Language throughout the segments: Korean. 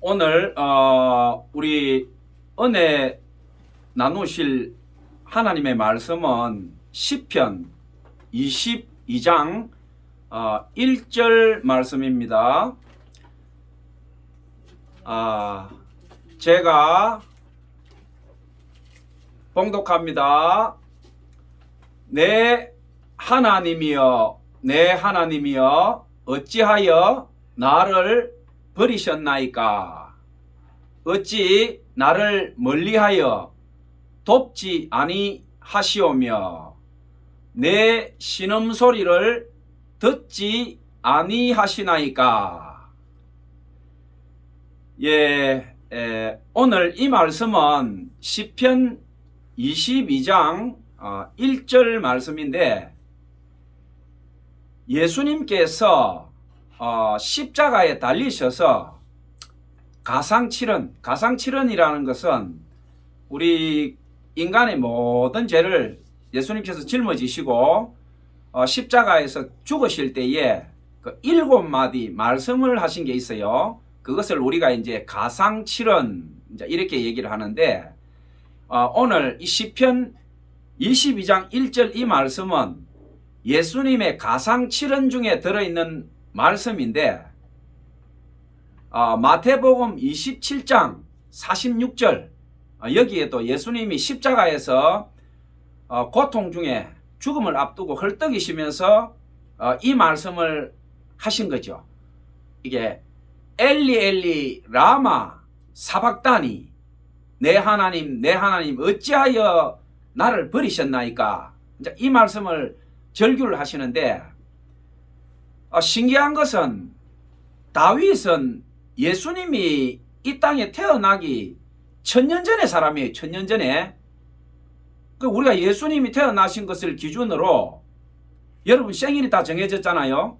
오늘 우리 은혜 나누실 하나님의 말씀은 시편 22장 1절 말씀입니다. 제가 봉독합니다. 내 하나님이여, 내 하나님이여, 어찌하여 나를 버리셨나이까? 어찌 나를 멀리하여 돕지 아니하시오며 내 신음소리를 듣지 아니하시나이까? 오늘 이 말씀은 시편 22장 1절 말씀인데, 예수님께서 십자가에 달리셔서 가상칠언이라는 것은 우리 인간의 모든 죄를 예수님께서 짊어지시고 십자가에서 죽으실 때에 그 7마디 말씀을 하신 게 있어요. 그것을 우리가 이제 가상칠언 이렇게 얘기를 하는데, 오늘 이 시편 22장 1절 이 말씀은 예수님의 가상칠언 중에 들어있는 말씀인데, 마태복음 27장 46절 여기에도 예수님이 십자가에서 고통 중에 죽음을 앞두고 헐떡이시면서 이 말씀을 하신 거죠. 이게 엘리 엘리 라마 사박다니, 내 하나님 내 하나님 어찌하여 나를 버리셨나이까? 이 말씀을 절규를 하시는데, 신기한 것은 다윗은 예수님이 이 땅에 태어나기 1000년 전의 사람이에요. 1000년 전에. 우리가 예수님이 태어나신 것을 기준으로 여러분 생일이 다 정해졌잖아요.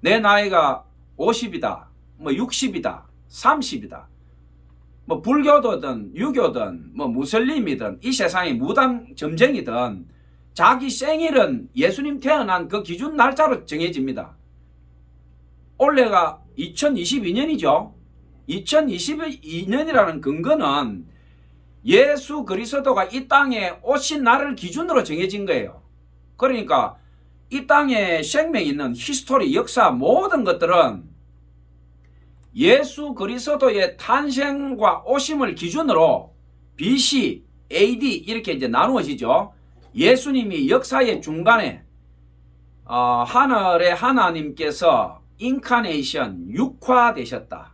내 나이가 50이다, 60이다, 30이다. 불교도든 유교든 무슬림이든 이 세상의 무당 점쟁이든 자기 생일은 예수님 태어난 그 기준 날짜로 정해집니다. 올해가 2022년이죠. 2022년이라는 근거는 예수 그리스도가 이 땅에 오신 날을 기준으로 정해진 거예요. 그러니까 이 땅에 생명이 있는 히스토리, 역사 모든 것들은 예수 그리스도의 탄생과 오심을 기준으로 BC, AD 이렇게 이제 나누어지죠. 예수님이 역사의 중간에 하늘의 하나님께서 인카네이션, 육화되셨다.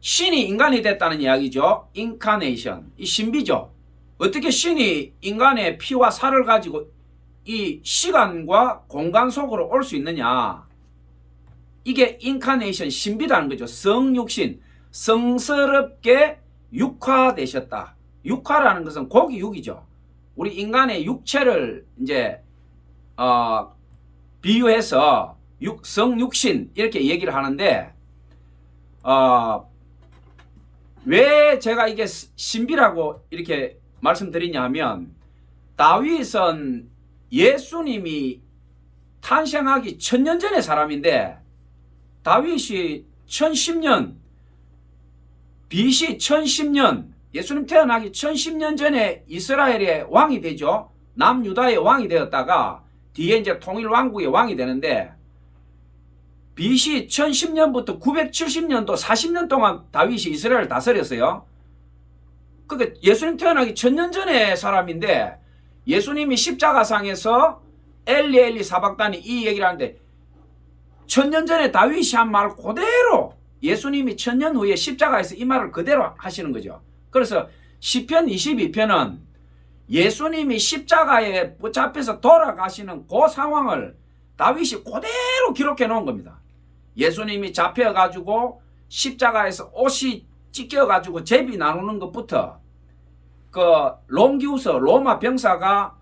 신이 인간이 됐다는 이야기죠. 인카네이션, 이 신비죠. 어떻게 신이 인간의 피와 살을 가지고 이 시간과 공간 속으로 올 수 있느냐. 이게 인카네이션, 신비라는 거죠. 성육신, 성스럽게 육화되셨다. 육화라는 것은 고기 육이죠. 우리 인간의 육체를 이제 비유해서 성육신 이렇게 얘기를 하는데, 왜 제가 이게 신비라고 이렇게 말씀드리냐 하면, 다윗은 예수님이 탄생하기 1000년 전의 사람인데, 다윗이 1010년 BC 1010년 예수님 태어나기 1010년 전에 이스라엘의 왕이 되죠. 남유다의 왕이 되었다가 뒤에 이제 통일왕국의 왕이 되는데, BC 1010년부터 970년도 40년 동안 다윗이 이스라엘을 다스렸어요. 그러니까 예수님 태어나기 1000년 전의 사람인데, 예수님이 십자가상에서 엘리 엘리 사박다니 이 얘기를 하는데, 1000년 전에 다윗이 한 말 그대로 예수님이 1000년 후에 십자가에서 이 말을 그대로 하시는 거죠. 그래서 시편 22편은 예수님이 십자가에 붙잡혀서 돌아가시는 그 상황을 다윗이 그대로 기록해 놓은 겁니다. 예수님이 잡혀가지고 십자가에서 옷이 찢겨가지고 제비 나누는 것부터, 그 롱기우스 로마 병사가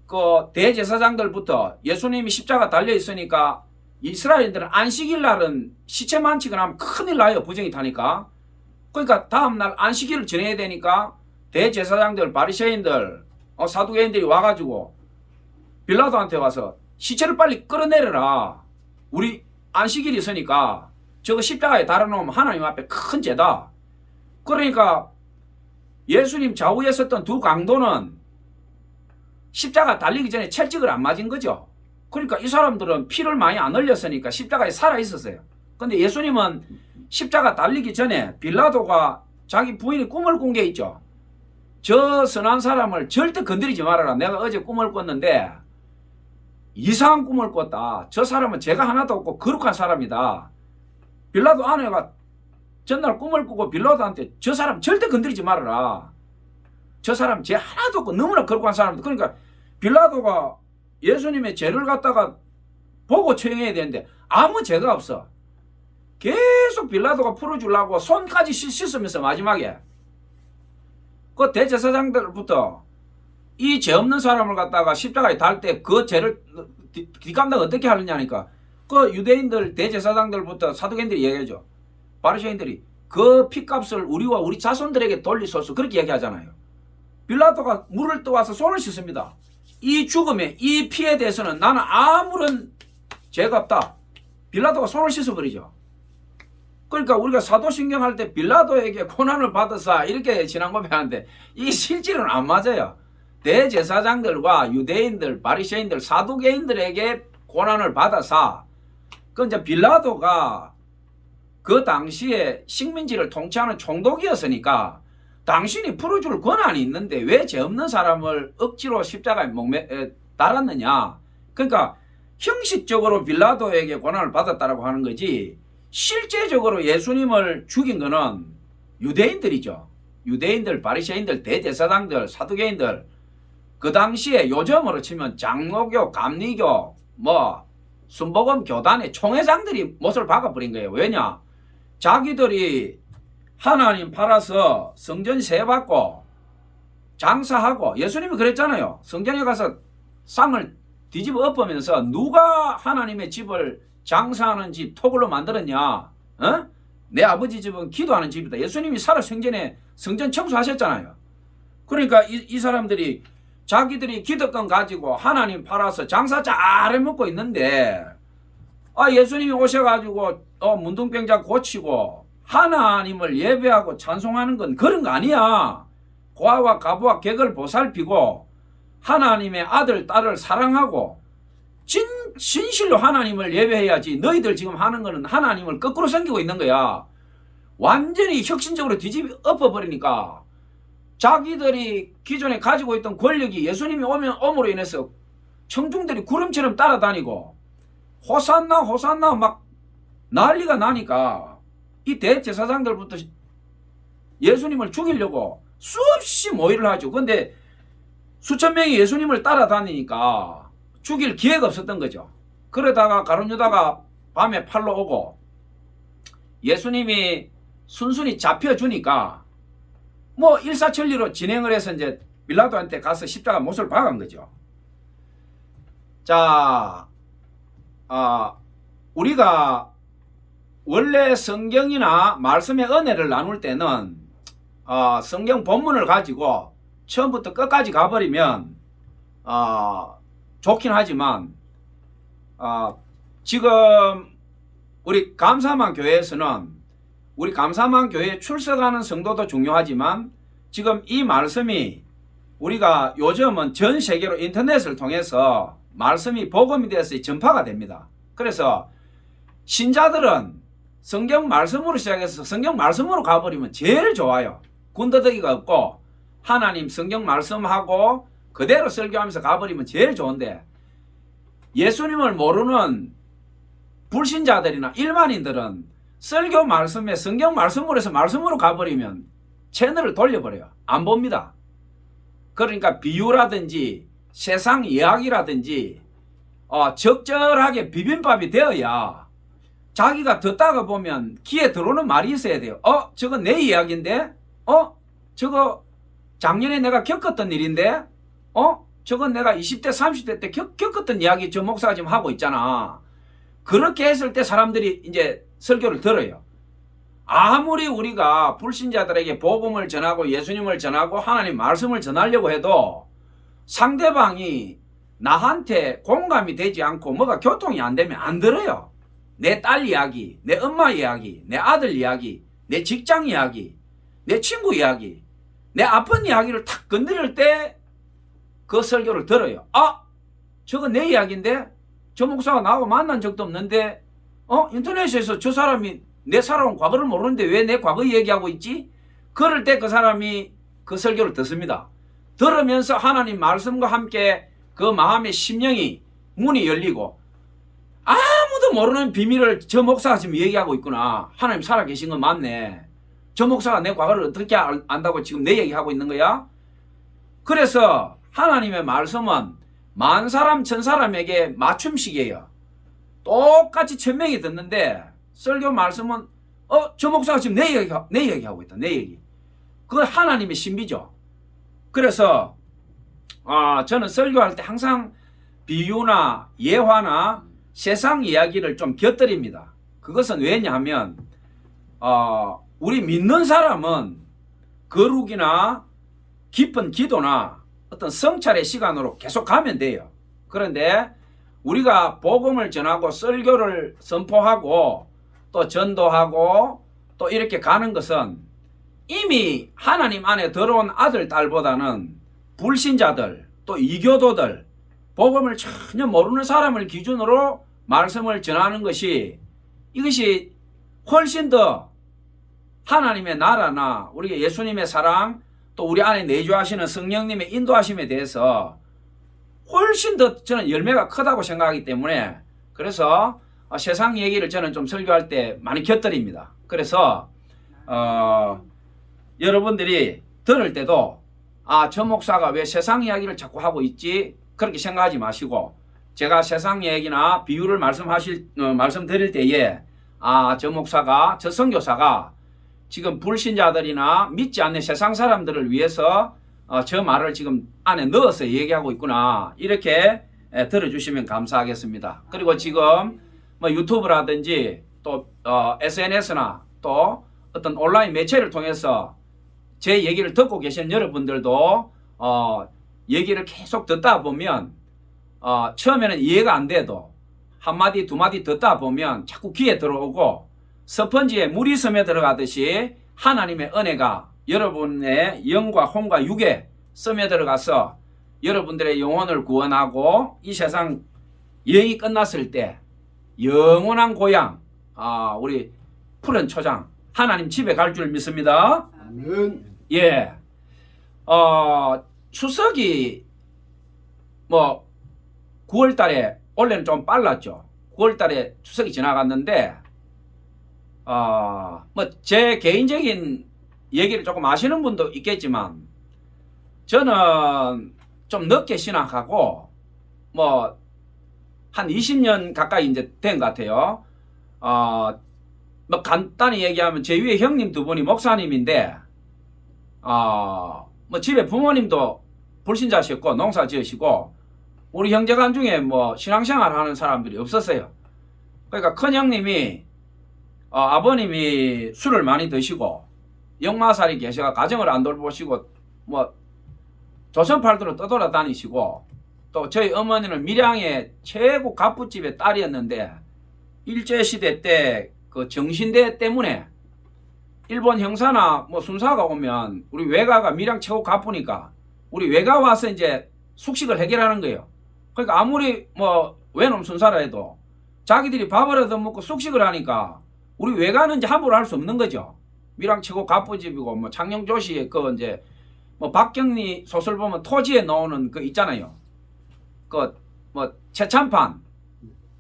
그 대제사장들부터 예수님이 십자가 달려 있으니까 이스라엘인들은 안식일 날은 시체 만지거나 하면 큰일 나요. 부정이 타니까. 그러니까 다음날 안식일을 지내야 되니까 대제사장들, 바리새인들, 사두개인들이 와가지고 빌라도한테 와서 시체를 빨리 끌어내려라. 우리 안식일이 있으니까 저거 십자가에 달아놓으면 하나님 앞에 큰 죄다. 그러니까 예수님 좌우에 섰던 두 강도는 십자가 달리기 전에 채찍을 안 맞은 거죠. 그러니까 이 사람들은 피를 많이 안 흘렸으니까 십자가에 살아 있었어요. 근데 예수님은 십자가 달리기 전에 빌라도가 자기 부인이 꿈을 꾼 게 있죠. 저 선한 사람을 절대 건드리지 말아라. 내가 어제 꿈을 꿨는데 이상한 꿈을 꿨다. 저 사람은 죄가 하나도 없고 거룩한 사람이다. 빌라도 아내가 전날 꿈을 꾸고 빌라도한테 저 사람 절대 건드리지 말아라. 저 사람 죄 하나도 없고 너무나 거룩한 사람이다. 그러니까 빌라도가 예수님의 죄를 갖다가 보고 처형해야 되는데 아무 죄가 없어. 계속 빌라도가 풀어주려고 손까지 씻으면서 마지막에 그 대제사장들부터 이 죄 없는 사람을 갖다가 십자가에 달 때 그 죄를 뒷감당 어떻게 하느냐니까 그 유대인들 대제사장들부터 사두개인들이 얘기하죠. 바리새인들이 그 피값을 우리와 우리 자손들에게 돌리소서 그렇게 얘기하잖아요. 빌라도가 물을 떠와서 손을 씻습니다. 이 죽음에 이 피에 대해서는 나는 아무런 죄가 없다. 빌라도가 손을 씻어버리죠. 그러니까 우리가 사도신경 할 때 빌라도에게 고난을 받으사 이렇게 지난번에 하는데 이 실질은 안 맞아요. 대제사장들과 유대인들, 바리새인들, 사두개인들에게 고난을 받아사 그 이제 빌라도가 그 당시에 식민지를 통치하는 총독이었으니까 당신이 풀어줄 권한이 있는데 왜 죄 없는 사람을 억지로 십자가에 달았느냐. 그러니까 형식적으로 빌라도에게 고난을 받았다라고 하는 거지 실제적으로 예수님을 죽인 거는 유대인들이죠. 유대인들, 바리새인들, 대제사장들, 사두개인들. 그 당시에 요즘으로 치면 장로교, 감리교, 순복음 교단의 총회장들이 못을 박아버린 거예요. 왜냐? 자기들이 하나님 팔아서 성전 세받고 장사하고 예수님이 그랬잖아요. 성전에 가서 쌍을 뒤집어 엎으면서 누가 하나님의 집을 장사하는 집 토굴로 만들었냐? 어? 내 아버지 집은 기도하는 집이다. 예수님이 살아 생전에 성전 청소하셨잖아요. 그러니까 이 사람들이 자기들이 기득권 가지고 하나님 팔아서 장사 잘 해먹고 있는데 예수님이 오셔가지고 문둥병자 고치고 하나님을 예배하고 찬송하는 건 그런 거 아니야. 고아와 가부와 객을 보살피고 하나님의 아들 딸을 사랑하고 진실로 하나님을 예배해야지. 너희들 지금 하는 거는 하나님을 거꾸로 섬기고 있는 거야. 완전히 혁신적으로 뒤집어 엎어버리니까 자기들이 기존에 가지고 있던 권력이 예수님이 옴으로 인해서 청중들이 구름처럼 따라다니고 호산나 호산나 막 난리가 나니까 이 대제사장들부터 예수님을 죽이려고 수없이 모의를 하죠. 근데 수천 명이 예수님을 따라다니니까 죽일 기회가 없었던 거죠. 그러다가 가룟 유다가 밤에 팔러 오고 예수님이 순순히 잡혀주니까 일사천리로 진행을 해서 이제 빌라도한테 가서 십자가 못을 박은 거죠. 자, 우리가 원래 성경이나 말씀의 은혜를 나눌 때는 성경 본문을 가지고 처음부터 끝까지 가버리면 좋긴 하지만 지금 우리 감사만 교회에서는 우리 감사만 교회에 출석하는 성도도 중요하지만 지금 이 말씀이 우리가 요즘은 전 세계로 인터넷을 통해서 말씀이 복음이 되어서 전파가 됩니다. 그래서 신자들은 성경 말씀으로 시작해서 성경 말씀으로 가버리면 제일 좋아요. 군더더기가 없고 하나님 성경 말씀하고 그대로 설교하면서 가버리면 제일 좋은데 예수님을 모르는 불신자들이나 일반인들은 설교 말씀에 성경 말씀으로 해서 말씀으로 가버리면 채널을 돌려버려요. 안 봅니다. 그러니까 비유라든지 세상 이야기라든지 적절하게 비빔밥이 되어야 자기가 듣다가 보면 귀에 들어오는 말이 있어야 돼요. 저거 내 이야기인데? 저거 작년에 내가 겪었던 일인데? 저건 내가 20대 30대 때 겪었던 이야기 저 목사가 지금 하고 있잖아. 그렇게 했을 때 사람들이 이제 설교를 들어요. 아무리 우리가 불신자들에게 복음을 전하고 예수님을 전하고 하나님 말씀을 전하려고 해도 상대방이 나한테 공감이 되지 않고 뭐가 교통이 안 되면 안 들어요. 내 딸 이야기, 내 엄마 이야기, 내 아들 이야기, 내 직장 이야기, 내 친구 이야기, 내 아픈 이야기를 탁 건드릴 때 그 설교를 들어요. 아, 저거 내 이야기인데 저 목사가 나하고 만난 적도 없는데 인터넷에서 저 사람이 내 살아온 과거를 모르는데 왜 내 과거 얘기하고 있지? 그럴 때 그 사람이 그 설교를 듣습니다. 들으면서 하나님 말씀과 함께 그 마음의 심령이 문이 열리고 아무도 모르는 비밀을 저 목사가 지금 얘기하고 있구나. 하나님 살아계신 건 맞네. 저 목사가 내 과거를 어떻게 안다고 지금 내 얘기하고 있는 거야? 그래서 하나님의 말씀은 만 사람 천 사람에게 맞춤식이에요. 똑같이 1000명이 듣는데 설교 말씀은 저 목사가 지금 내 얘기하고 있다. 내 얘기. 그건 하나님의 신비죠. 그래서 저는 설교할 때 항상 비유나 예화나 세상 이야기를 좀 곁들입니다. 그것은 왜냐하면 우리 믿는 사람은 거룩이나 깊은 기도나 어떤 성찰의 시간으로 계속 가면 돼요. 그런데 우리가 복음을 전하고 설교를 선포하고 또 전도하고 또 이렇게 가는 것은 이미 하나님 안에 들어온 아들 딸보다는 불신자들 또 이교도들 복음을 전혀 모르는 사람을 기준으로 말씀을 전하는 것이 이것이 훨씬 더 하나님의 나라나 우리 예수님의 사랑 또 우리 안에 내주하시는 성령님의 인도하심에 대해서 훨씬 더 저는 열매가 크다고 생각하기 때문에 그래서 세상 얘기를 저는 좀 설교할 때 많이 곁들입니다. 그래서 여러분들이 들을 때도 저 목사가 왜 세상 이야기를 자꾸 하고 있지 그렇게 생각하지 마시고 제가 세상 얘기나 비유를 말씀드릴 때에 저 목사가 저 선교사가 지금 불신자들이나 믿지 않는 세상 사람들을 위해서 저 말을 지금 안에 넣어서 얘기하고 있구나 이렇게 들어주시면 감사하겠습니다. 그리고 지금 뭐 유튜브라든지 또 SNS나 또 어떤 온라인 매체를 통해서 제 얘기를 듣고 계신 여러분들도 얘기를 계속 듣다 보면 처음에는 이해가 안 돼도 한마디 두마디 듣다 보면 자꾸 귀에 들어오고 스펀지에 물이 스며 들어가듯이 하나님의 은혜가 여러분의 영과 혼과 육에 스며 들어가서 여러분들의 영혼을 구원하고 이 세상 여행이 끝났을 때 영원한 고향 우리 푸른 초장 하나님 집에 갈 줄 믿습니다. 아멘. 예. 추석이 뭐 9월 달에 원래는 좀 빨랐죠. 9월 달에 추석이 지나갔는데 뭐 제 개인적인 얘기를 조금 아시는 분도 있겠지만 저는 좀 늦게 신학하고 뭐 한 20년 가까이 이제 된 것 같아요. 뭐 간단히 얘기하면 제 위에 형님 두 분이 목사님인데 뭐 집에 부모님도 불신자셨고 농사 지으시고 우리 형제간 중에 뭐 신앙생활 하는 사람들이 없었어요. 그러니까 큰 형님이 아버님이 술을 많이 드시고 역마살이 계셔가 가정을 안 돌보시고 뭐 조선팔도로 떠돌아다니시고 또 저희 어머니는 밀양의 최고 갑부집의 딸이었는데 일제시대 때 그 정신대 때문에 일본 형사나 뭐 순사가 오면 우리 외가가 밀양 최고 갑부니까 우리 외가 와서 이제 숙식을 해결하는 거예요. 그러니까 아무리 뭐 외놈 순사라 해도 자기들이 밥을 얻어먹고 숙식을 하니까 우리 외가는 이제 함부로 할 수 없는 거죠. 밀양 최고 갑부집이고 뭐 창녕조씨의 그 이제 뭐 박경리 소설 보면 토지에 나오는 그 있잖아요. 그 뭐 최찬판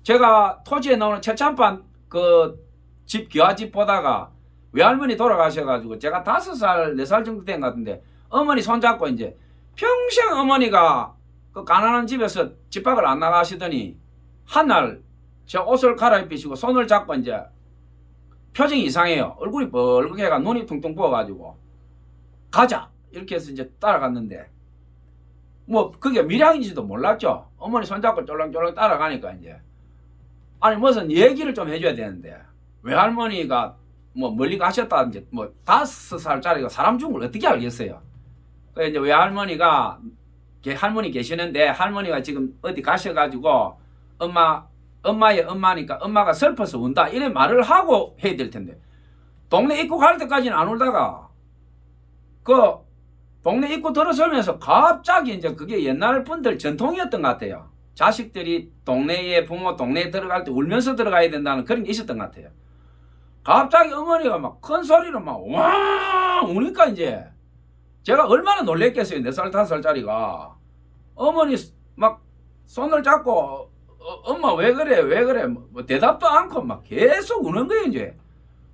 제가 토지에 나오는 최찬판 그 집 기와집 보다가 외할머니 돌아가셔가지고 제가 5살 4살 정도 된 것 같은데 어머니 손잡고 이제 평생 어머니가 그 가난한 집에서 집 밖을 안 나가시더니 한날 제 옷을 갈아입히시고 손을 잡고 이제 표정이 이상해요. 얼굴이 뻘겋게가 눈이 퉁퉁 부어가지고 가자 이렇게 해서 이제 따라갔는데 뭐 그게 밀양인지도 몰랐죠. 어머니 손잡고 쫄랑쫄랑 따라가니까 이제 아니 무슨 얘기를 좀 해줘야 되는데 외할머니가 뭐 멀리 가셨다 이제 뭐 5살짜리가 사람 죽은 걸 어떻게 알겠어요. 그래서 이제 외할머니가 할머니 계시는데 할머니가 지금 어디 가셔가지고 엄마 엄마의 엄마니까 엄마가 슬퍼서 운다 이런 말을 하고 해야 될 텐데 동네 입구 갈 때까지는 안 울다가 그 동네 입구 들어서면서 갑자기 이제 그게 옛날 분들 전통이었던 것 같아요. 자식들이 동네에 부모 동네에 들어갈 때 울면서 들어가야 된다는 그런 게 있었던 것 같아요. 갑자기 어머니가 막 큰 소리로 막 와 우니까 이제 제가 얼마나 놀랬겠어요. 4살 5살짜리가 어머니 막 손을 잡고 엄마 왜 그래 왜 그래 뭐 대답도 않고 막 계속 우는 거예요. 이제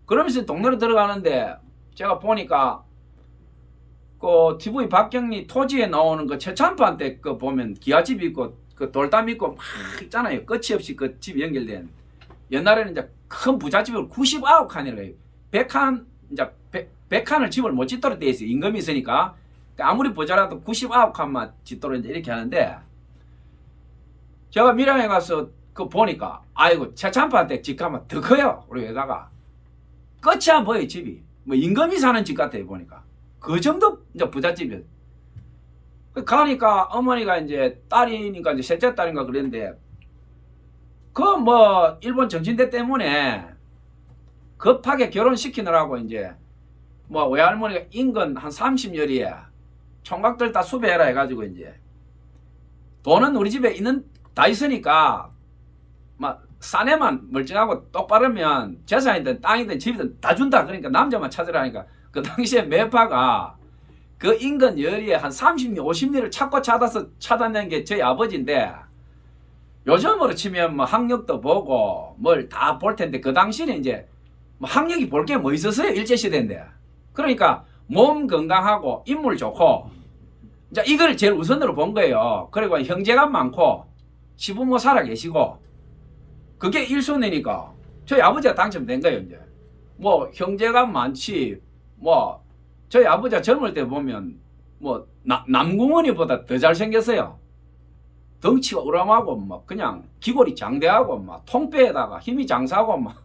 그러면서 동네로 들어가는데 제가 보니까 그 TV 박경리 토지에 나오는 그 최찬판 때 그 보면 기아집 있고 그 돌담 있고 막 있잖아요. 끝이 없이 그 집 연결된 옛날에는 이제 큰 부잣집을 99칸이라고 100칸 이제 100칸을 집을 못 짓도록 돼 있어요. 임금이 있으니까 아무리 부자라도 99칸만 짓도록 이제 이렇게 하는데 제가 밀양에 가서 그 보니까 아이고 최찬판때 집 가면 더 커요. 우리 외가가 끝이 안 보여요. 집이 뭐 임금이 사는 집 같아요. 보니까 그 정도 이제 부잣집이에요. 가니까 어머니가 이제 딸이니까 이제 셋째 딸인가 그랬는데 그 뭐 일본 정신대 때문에 급하게 결혼시키느라고 이제 뭐 외할머니가 인근 한 30여리에 총각들 다 수배해라 해가지고 이제 돈은 우리 집에 있는 다 있으니까 막 사내만 멀쩡하고 똑바르면 재산이든 땅이든 집이든 다 준다. 그러니까 남자만 찾으라니까 그 당시에 매파가 그 인근 여리에 한 30리 50리를 찾고 찾아서 찾아낸 게 저희 아버지인데 요즘으로 치면 뭐 학력도 보고 뭘 다 볼 텐데 그 당시는 이제 뭐 학력이 볼 게 뭐 있었어요. 일제시대인데. 그러니까 몸 건강하고 인물 좋고 이제 이걸 제일 우선으로 본 거예요. 그리고 형제가 많고 시부모 살아 계시고 그게 1순위니까 저희 아버지가 당첨된 거예요. 이제 뭐 형제가 많지 뭐 저희 아버지가 젊을 때 보면 뭐 남궁원이보다 더 잘생겼어요. 덩치가 우람하고 막 그냥 기골이 장대하고 막 통뼈에다가 힘이 장사하고 막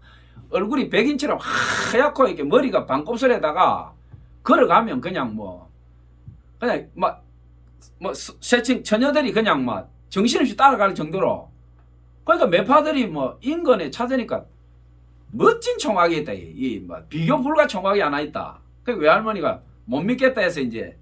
얼굴이 백인처럼 하얗고 이렇게 머리가 반곱슬에다가 걸어가면 그냥 뭐 그냥 막 뭐 세층 처녀들이 그냥 막 정신없이 따라갈 정도로 그러니까 매파들이 뭐 인근에 찾으니까 멋진 총각이 있다. 이 뭐 비교 불가 총각이 하나 있다. 그 외할머니가 못 믿겠다 해서 이제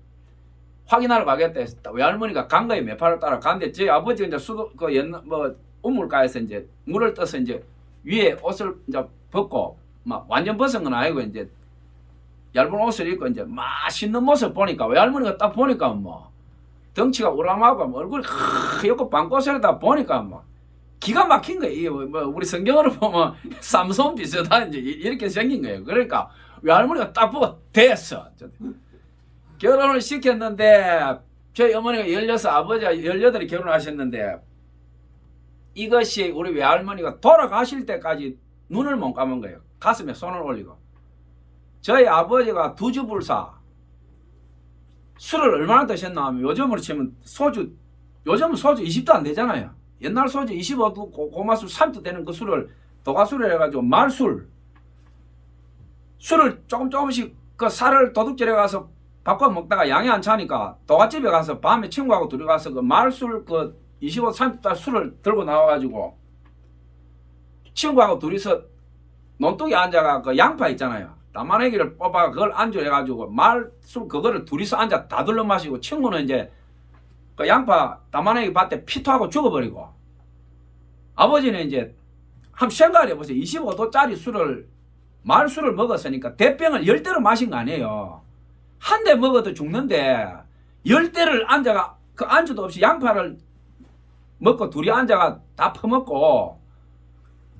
확인하러 가겠다 해서 외할머니가 강가에 매파를 따라 갔는데 제 아버지가 이제 수도 그 옛날 뭐 우물가에서 이제 물을 떠서 이제 위에 옷을 이제 벗고 막 완전 벗은 건 아니고 이제 얇은 옷을 입고 이제 맛있는 모습 보니까 외할머니가 딱 보니까 뭐 덩치가 우람하고 뭐 얼굴이 하얗고 반꽃에다 보니까 뭐 기가 막힌 거예요. 뭐 우리 성경으로 보면 삼손 비슷한 이제 이렇게 생긴 거예요. 그러니까 외할머니가 딱 보고 됐어. 결혼을 시켰는데 저희 어머니가 16, 아버지가 18에 결혼하셨는데 이것이 우리 외할머니가 돌아가실 때까지 눈을 못 감은 거예요. 가슴에 손을 올리고. 저희 아버지가 두주불사 술을 얼마나 드셨나 하면 요즘으로 치면 소주 요즘은 소주 20도 안 되잖아요. 옛날 소주 25도 고마술 3도 되는 그 술을 도가술을 해가지고 말술 술을 조금씩 그 살을 도둑질해 가서 바꿔 먹다가 양이 안 차니까 도가집에 가서 밤에 친구하고 둘이 가서 그 말술 그 25, 30달 술을 들고 나와가지고 친구하고 둘이서 논둑에 앉아가 그 양파 있잖아요. 담아내기를 뽑아 그걸 안주를 해가지고 말술 그거를 둘이서 앉아 다 둘러 마시고 친구는 이제 그 양파 담아내기 밭에 피토하고 죽어버리고 아버지는 이제 한번 생각을 해보세요. 25도짜리 술을 말술을 먹었으니까 대병을 10대로 마신 거 아니에요. 한 대 먹어도 죽는데 10대를 앉아가 그 안주도 없이 양파를 먹고 둘이 앉아가 다 퍼먹고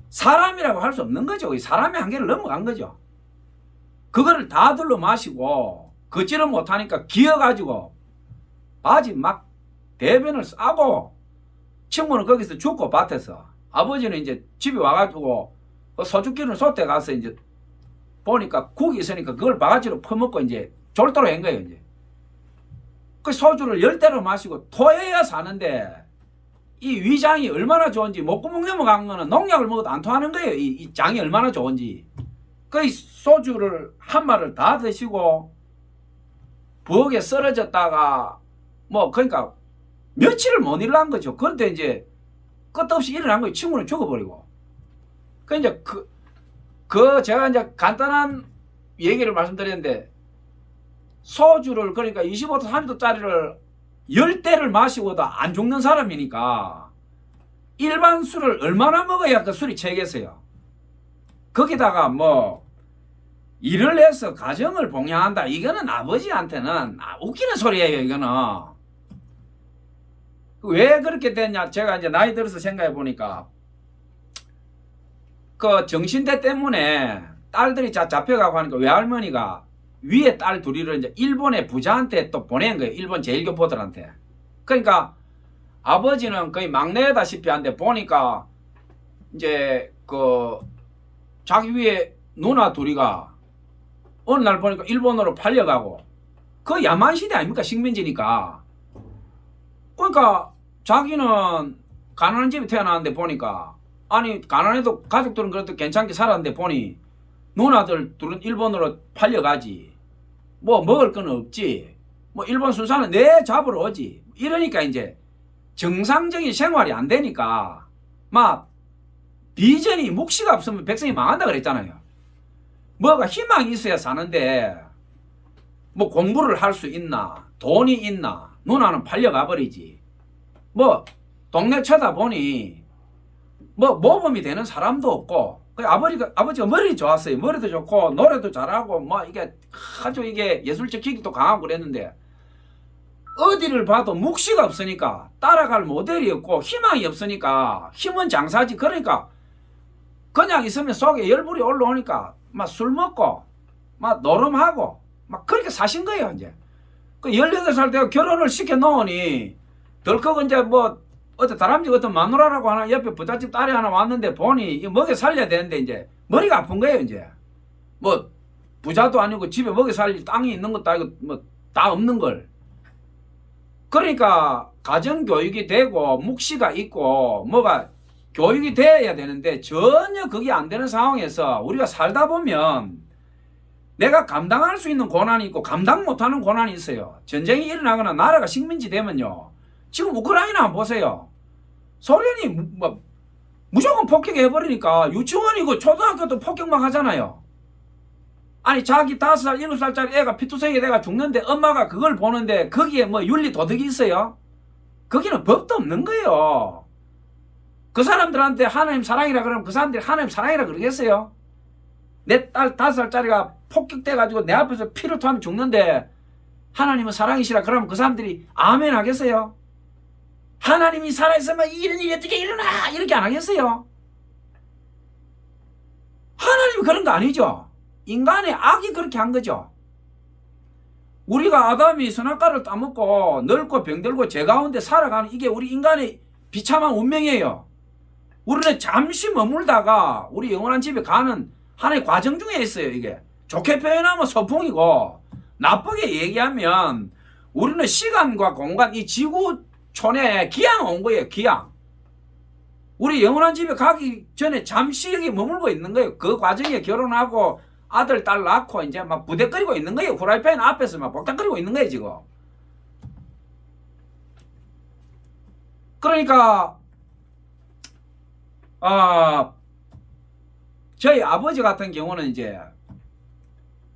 사람이라고 할 수 없는 거죠. 사람의 한계를 넘어간 거죠. 그거를 다 둘러 마시고 걷지를 못하니까 기어가지고 바지 막 대변을 싸고 친구는 거기서 죽고 밭에서 아버지는 이제 집에 와가지고 그 소주기는 솥에 가서 이제 보니까 국이 있으니까 그걸 바가지로 퍼먹고 이제 졸도로 한 거예요. 이제 그 소주를 10대로 마시고 토해야 사는데 이 위장이 얼마나 좋은지 목구멍 넘어간 거는 농약을 먹어도 안 토하는 거예요. 이 장이 얼마나 좋은지. 그 소주를 한 마를 다 드시고 부엌에 쓰러졌다가 뭐 그러니까 며칠을 못 일어난 거죠. 그런데 이제 끝도 없이 일어난 거예요. 친구는 죽어버리고. 그 이제 제가 이제 간단한 얘기를 말씀드렸는데, 소주를 그러니까 25도 30도짜리를 10대를 마시고도 안 죽는 사람이니까 일반 술을 얼마나 먹어야 그 술이 채겠어요. 거기다가 뭐 일을 해서 가정을 봉양한다. 이거는 아버지한테는 웃기는 소리예요. 이거는. 왜 그렇게 됐냐. 제가 이제 나이 들어서 생각해 보니까 그 정신대 때문에 딸들이 잡혀가고 하니까 외할머니가 위에 딸 둘이를 이제 일본의 부자한테 또 보낸 거예요. 일본 제1교포들한테. 그러니까 아버지는 거의 막내다시피 한데 보니까 이제 그 자기 위에 누나 둘이가 어느 날 보니까 일본으로 팔려가고, 그 야만시대 아닙니까? 식민지니까. 그러니까 자기는 가난한 집에 태어났는데 보니까, 아니 가난해도 가족들은 그래도 괜찮게 살았는데 보니 누나들 둘은 일본으로 팔려가지. 뭐 먹을 건 없지. 뭐 일본 순사는 내 잡으러 오지. 이러니까 이제 정상적인 생활이 안 되니까 막 비전이 묵시가 없으면 백성이 망한다 그랬잖아요. 뭐가 희망이 있어야 사는데 뭐 공부를 할 수 있나, 돈이 있나. 누나는 팔려가 버리지. 뭐 동네 쳐다보니 뭐 모범이 되는 사람도 없고, 아버지가 머리 좋았어요. 머리도 좋고 노래도 잘하고 뭐 이게 아주 이게 예술적 기기도 강하고 그랬는데, 어디를 봐도 묵시가 없으니까 따라갈 모델이 없고 희망이 없으니까 힘은 장사지. 그러니까 그냥 있으면 속에 열불이 올라오니까 막 술 먹고 막 노름하고 막 그렇게 사신 거예요. 이제 그 18살 때 결혼을 시켜 놓으니 덜컥 이제 뭐 어떤 다람쥐 어떤 마누라라고 하나 옆에 부잣집 딸이 하나 왔는데 보니 먹여 살려야 되는데 이제 머리가 아픈 거예요. 이제 뭐 부자도 아니고 집에 먹여 살릴 땅이 있는 것도 아니고 뭐 다 없는 걸. 그러니까 가정교육이 되고 묵시가 있고 뭐가 교육이 돼야 되는데 전혀 그게 안 되는 상황에서 우리가 살다 보면 내가 감당할 수 있는 고난이 있고 감당 못하는 고난이 있어요. 전쟁이 일어나거나 나라가 식민지 되면요. 지금 우크라이나 한번 보세요. 소련이 뭐 무조건 폭격해버리니까 유치원이고 초등학교도 폭격만 하잖아요. 아니 자기 5살 7살짜리 애가 피투성이 돼가 죽는데 엄마가 그걸 보는데 거기에 뭐 윤리 도덕이 있어요? 거기는 법도 없는 거예요. 그 사람들한테 하나님 사랑이라 그러면 그 사람들이 하나님 사랑이라 그러겠어요? 내 딸 5살짜리가 폭격돼가지고 내 앞에서 피를 토하면 죽는데 하나님은 사랑이시라 그러면 그 사람들이 아멘 하겠어요? 하나님이 살아있으면 이런 일이 어떻게 일어나 이렇게 안 하겠어요? 하나님이 그런 거 아니죠. 인간의 악이 그렇게 한 거죠. 우리가 아담이 선악과를 따먹고 늙고 병들고 죄 가운데 살아가는 이게 우리 인간의 비참한 운명이에요. 우리는 잠시 머물다가 우리 영원한 집에 가는 하나의 과정 중에 있어요. 이게 좋게 표현하면 소풍이고 나쁘게 얘기하면 우리는 시간과 공간 이 지구촌에 기양 온 거예요. 기양. 우리 영원한 집에 가기 전에 잠시 여기 머물고 있는 거예요. 그 과정에 결혼하고 아들 딸 낳고 이제 막 부대거리고 있는 거예요. 후라이팬 앞에서 막 복닥거리고 있는 거예요 지금. 그러니까 저희 아버지 같은 경우는 이제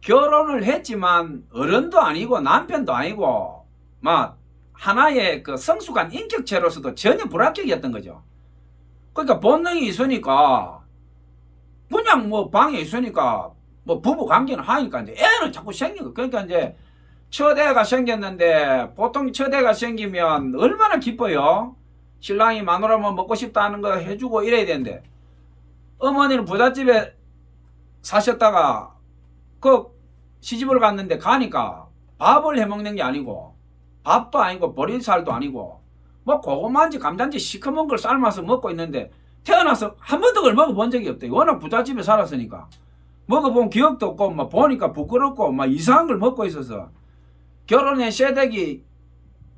결혼을 했지만 어른도 아니고 남편도 아니고 막 하나의 그 성숙한 인격체로서도 전혀 불합격이었던 거죠. 그러니까 본능이 있으니까 그냥 뭐 방에 있으니까 뭐 부부 관계는 하니까 이제 애는 자꾸 생기고. 그러니까 이제 첫 애가 생겼는데 보통 첫 애가 생기면 얼마나 기뻐요. 신랑이 마누라면 먹고 싶다는 거 해주고 이래야 되는데, 어머니는 부잣집에 사셨다가 그 시집을 갔는데 가니까 밥을 해먹는 게 아니고 밥도 아니고 보리쌀도 아니고 뭐 고구마인지 감자인지 시커먼 걸 삶아서 먹고 있는데, 태어나서 한 번도 그걸 먹어본 적이 없대요. 워낙 부잣집에 살았으니까. 먹어본 기억도 없고 막 보니까 부끄럽고 막 이상한 걸 먹고 있어서 결혼해 새댁이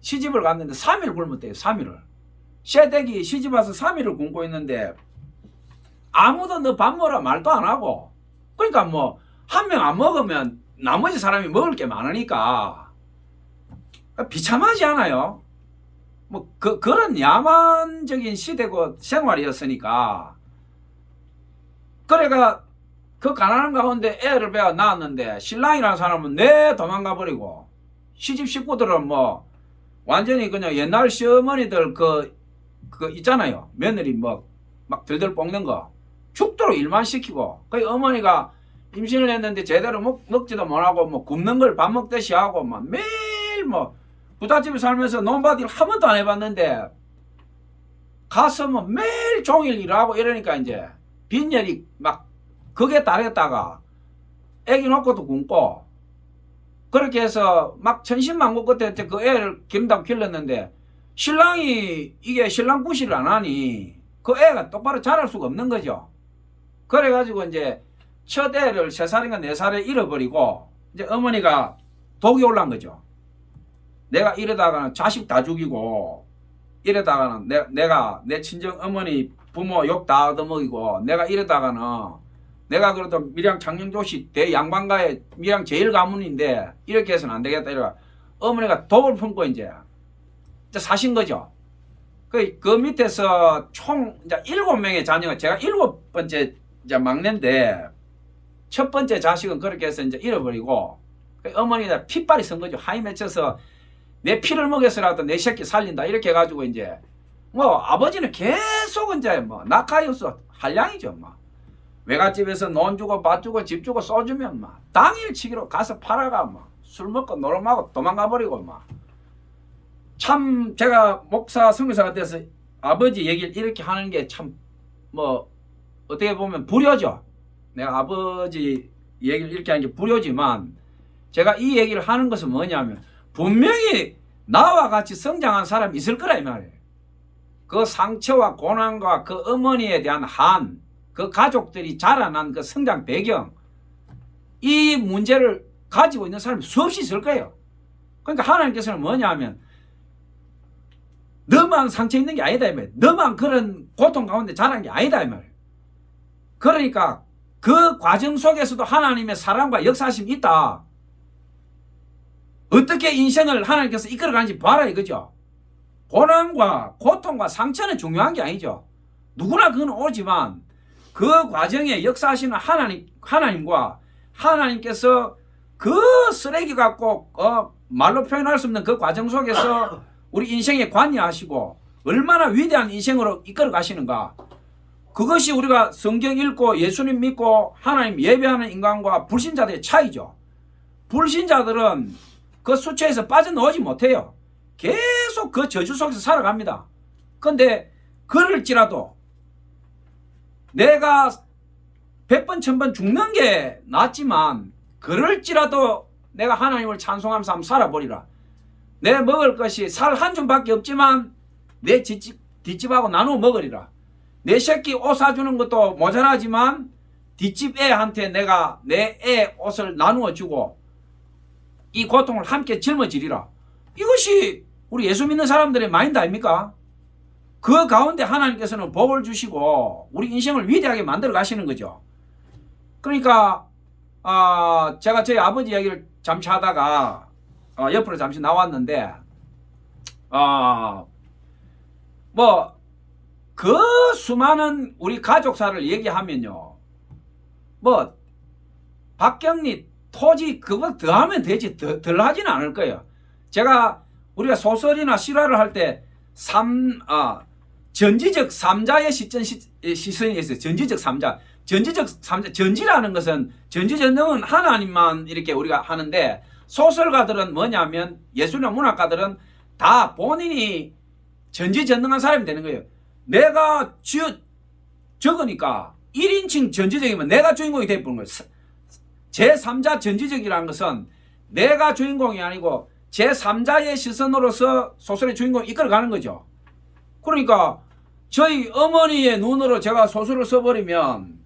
시집을 갔는데 3일 굶었대요. 3일을. 새댁이 시집 와서 3일을 굶고 있는데 아무도 너 밥 먹으라 말도 안 하고. 그러니까 뭐 한 명 안 먹으면 나머지 사람이 먹을 게 많으니까 비참하지 않아요? 뭐 그런 야만적인 시대고 생활이었으니까 그래가 그 가난한 가운데 애를 배워 낳았는데 신랑이라는 사람은 내 도망가 버리고 시집 식구들은 뭐 완전히 그냥 옛날 시어머니들 그 있잖아요. 며느리 뭐 막 들들 볶는 거 죽도록 일만 시키고 그 어머니가 임신을 했는데 제대로 먹지도 못하고 뭐 굶는 걸 밥 먹듯이 하고 막 매일 뭐 부잣집에 살면서 논밭 일 한 번도 안 해봤는데 가서 뭐 매일 종일 일하고 이러니까 이제 빈혈이 막 그게 따르다가 애기 놓고도 굶고 그렇게 해서 막 천신만고 끝에 그 애를 기른다고 길렀는데 신랑이 이게 신랑 구실을 안 하니 그 애가 똑바로 자랄 수가 없는 거죠. 그래가지고 이제 첫 애를 3살인가 4살에 잃어버리고 이제 어머니가 독이 올라온 거죠. 내가 이러다가는 자식 다 죽이고 이러다가는 내가 내 친정 어머니 부모 욕 다 얻어먹이고 내가 이러다가는 내가 그래도 밀양 창녕조씨 대양반가의 밀양 제일 가문인데 이렇게 해서는 안 되겠다 이러가 어머니가 독을 품고 이제 사신 거죠. 그 밑에서 총 이제 7명의 자녀가 제가 7번째 이제 막내인데 첫 번째 자식은 그렇게 해서 이제 잃어버리고 어머니가 핏발이 선 거죠. 하이 맺혀서 내 피를 먹여서라도 내 새끼 살린다 이렇게 해가지고 이제 뭐 아버지는 계속 이제 뭐 낙하유서 한량이죠. 뭐 외갓집에서 논 주고 밭 주고 집 주고 쏘주면 막 당일치기로 가서 팔아가 뭐 술 먹고 노름하고 도망가 버리고 막 참 제가 목사 선교사가 돼서 아버지 얘기를 이렇게 하는 게 참 뭐 어떻게 보면 불효죠. 내가 아버지 얘기를 이렇게 하는 게 불효지만 제가 이 얘기를 하는 것은 뭐냐면 분명히 나와 같이 성장한 사람이 있을 거라 이 말이에요. 그 상처와 고난과 그 어머니에 대한 그 가족들이 자라난 그 성장 배경 이 문제를 가지고 있는 사람이 수없이 있을 거예요. 그러니까 하나님께서는 뭐냐면 너만 상처 있는 게 아니다 이 말이에요. 너만 그런 고통 가운데 자란 게 아니다 이 말이에요. 그러니까 그 과정 속에서도 하나님의 사랑과 역사심이 있다. 어떻게 인생을 하나님께서 이끌어가는지 봐라 이거죠. 고난과 고통과 상처는 중요한 게 아니죠. 누구나 그건 오지만 그 과정에 역사하시는 하나님과 하나님께서 그 쓰레기 갖고 말로 표현할 수 없는 그 과정 속에서 우리 인생에 관여하시고 얼마나 위대한 인생으로 이끌어 가시는가. 그것이 우리가 성경 읽고 예수님 믿고 하나님 예배하는 인간과 불신자들의 차이죠. 불신자들은 그 수초에서 빠져나오지 못해요. 계속 그 저주 속에서 살아갑니다. 그런데 그럴지라도 내가 100번 1000번 죽는 게 낫지만 그럴지라도 내가 하나님을 찬송하면서 한번 살아보리라. 내 먹을 것이 살 한 줌밖에 없지만 내 뒷집하고 나누어 먹으리라. 내 새끼 옷 사주는 것도 모자라지만 뒷집 애한테 내가 내 애 옷을 나누어 주고 이 고통을 함께 짊어지리라. 이것이 우리 예수 믿는 사람들의 마인드 아닙니까? 그 가운데 하나님께서는 복을 주시고 우리 인생을 위대하게 만들어 가시는 거죠. 그러니까 제가 저희 아버지 이야기를 잠시 하다가 옆으로 잠시 나왔는데 뭐 그 수많은 우리 가족사를 얘기하면요 뭐 박경리 토지 그거 더 하면 되지 덜 하지는 않을 거예요. 제가 우리가 소설이나 실화를 할 때 전지적 삼자의 시선이 있어요. 전지적 삼자. 전지라는 것은 전지전능은 하나님만 이렇게 우리가 하는데 소설가들은 뭐냐면 예술이나 문학가들은 다 본인이 전지전능한 사람이 되는 거예요. 내가 적으니까 1인칭 전지적이면 내가 주인공이 되어버린 거예요. 제3자 전지적이라는 것은 내가 주인공이 아니고 제3자의 시선으로서 소설의 주인공을 이끌어가는 거죠. 그러니까 저희 어머니의 눈으로 제가 소설을 써버리면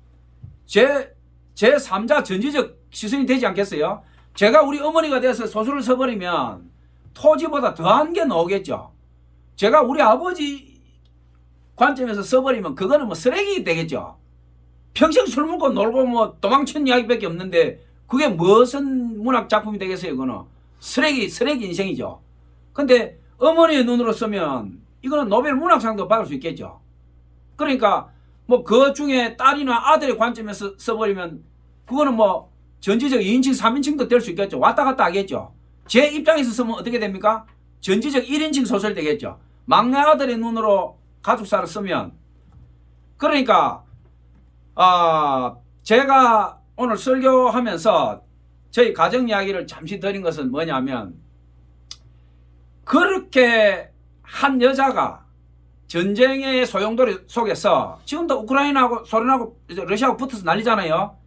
제3자 전지적 시선이 되지 않겠어요? 제가 우리 어머니가 돼서 소설을 써버리면 토지보다 더한 게 나오겠죠. 제가 우리 아버지 관점에서 써버리면 그거는 뭐 쓰레기 되겠죠. 평생 술 먹고 놀고 뭐 도망친 이야기밖에 없는데 그게 무슨 문학 작품이 되겠어요? 그거는 쓰레기 인생이죠. 근데 어머니의 눈으로 쓰면 이거는 노벨 문학상도 받을 수 있겠죠. 그러니까 뭐 그 중에 딸이나 아들의 관점에서 써버리면 그거는 뭐 전지적 2인칭 3인칭도 될 수 있겠죠. 왔다 갔다 하겠죠. 제 입장에서 쓰면 어떻게 됩니까? 전지적 1인칭 소설 되겠죠. 막내 아들의 눈으로 가족사를 쓰면. 그러니까 제가 오늘 설교하면서 저희 가정 이야기를 잠시 드린 것은 뭐냐면, 그렇게 한 여자가 전쟁의 소용돌이 속에서, 지금도 우크라이나하고 소련하고 러시아하고 붙어서 난리잖아요.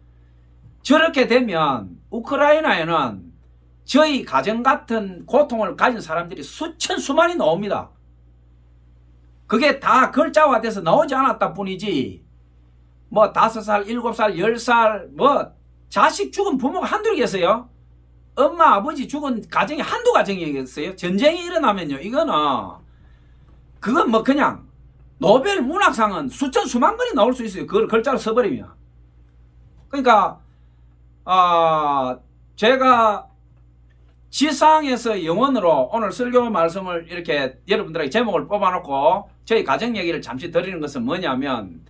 저렇게 되면 우크라이나에는 저희 가정 같은 고통을 가진 사람들이 수만이 나옵니다. 그게 다 글자화돼서 나오지 않았다 뿐이지, 뭐 5살, 7살, 10살, 뭐 자식 죽은 부모가 한두 계세요. 엄마, 아버지 죽은 가정이 한두 가정이겠어요. 전쟁이 일어나면요, 그건 뭐 그냥 노벨 문학상은 수만 건이 나올 수 있어요. 그걸 글자로 써버리면. 그러니까 제가 지상에서 영원으로 오늘 설교 말씀을 이렇게 여러분들에게 제목을 뽑아놓고 저희 가정 얘기를 잠시 드리는 것은 뭐냐면,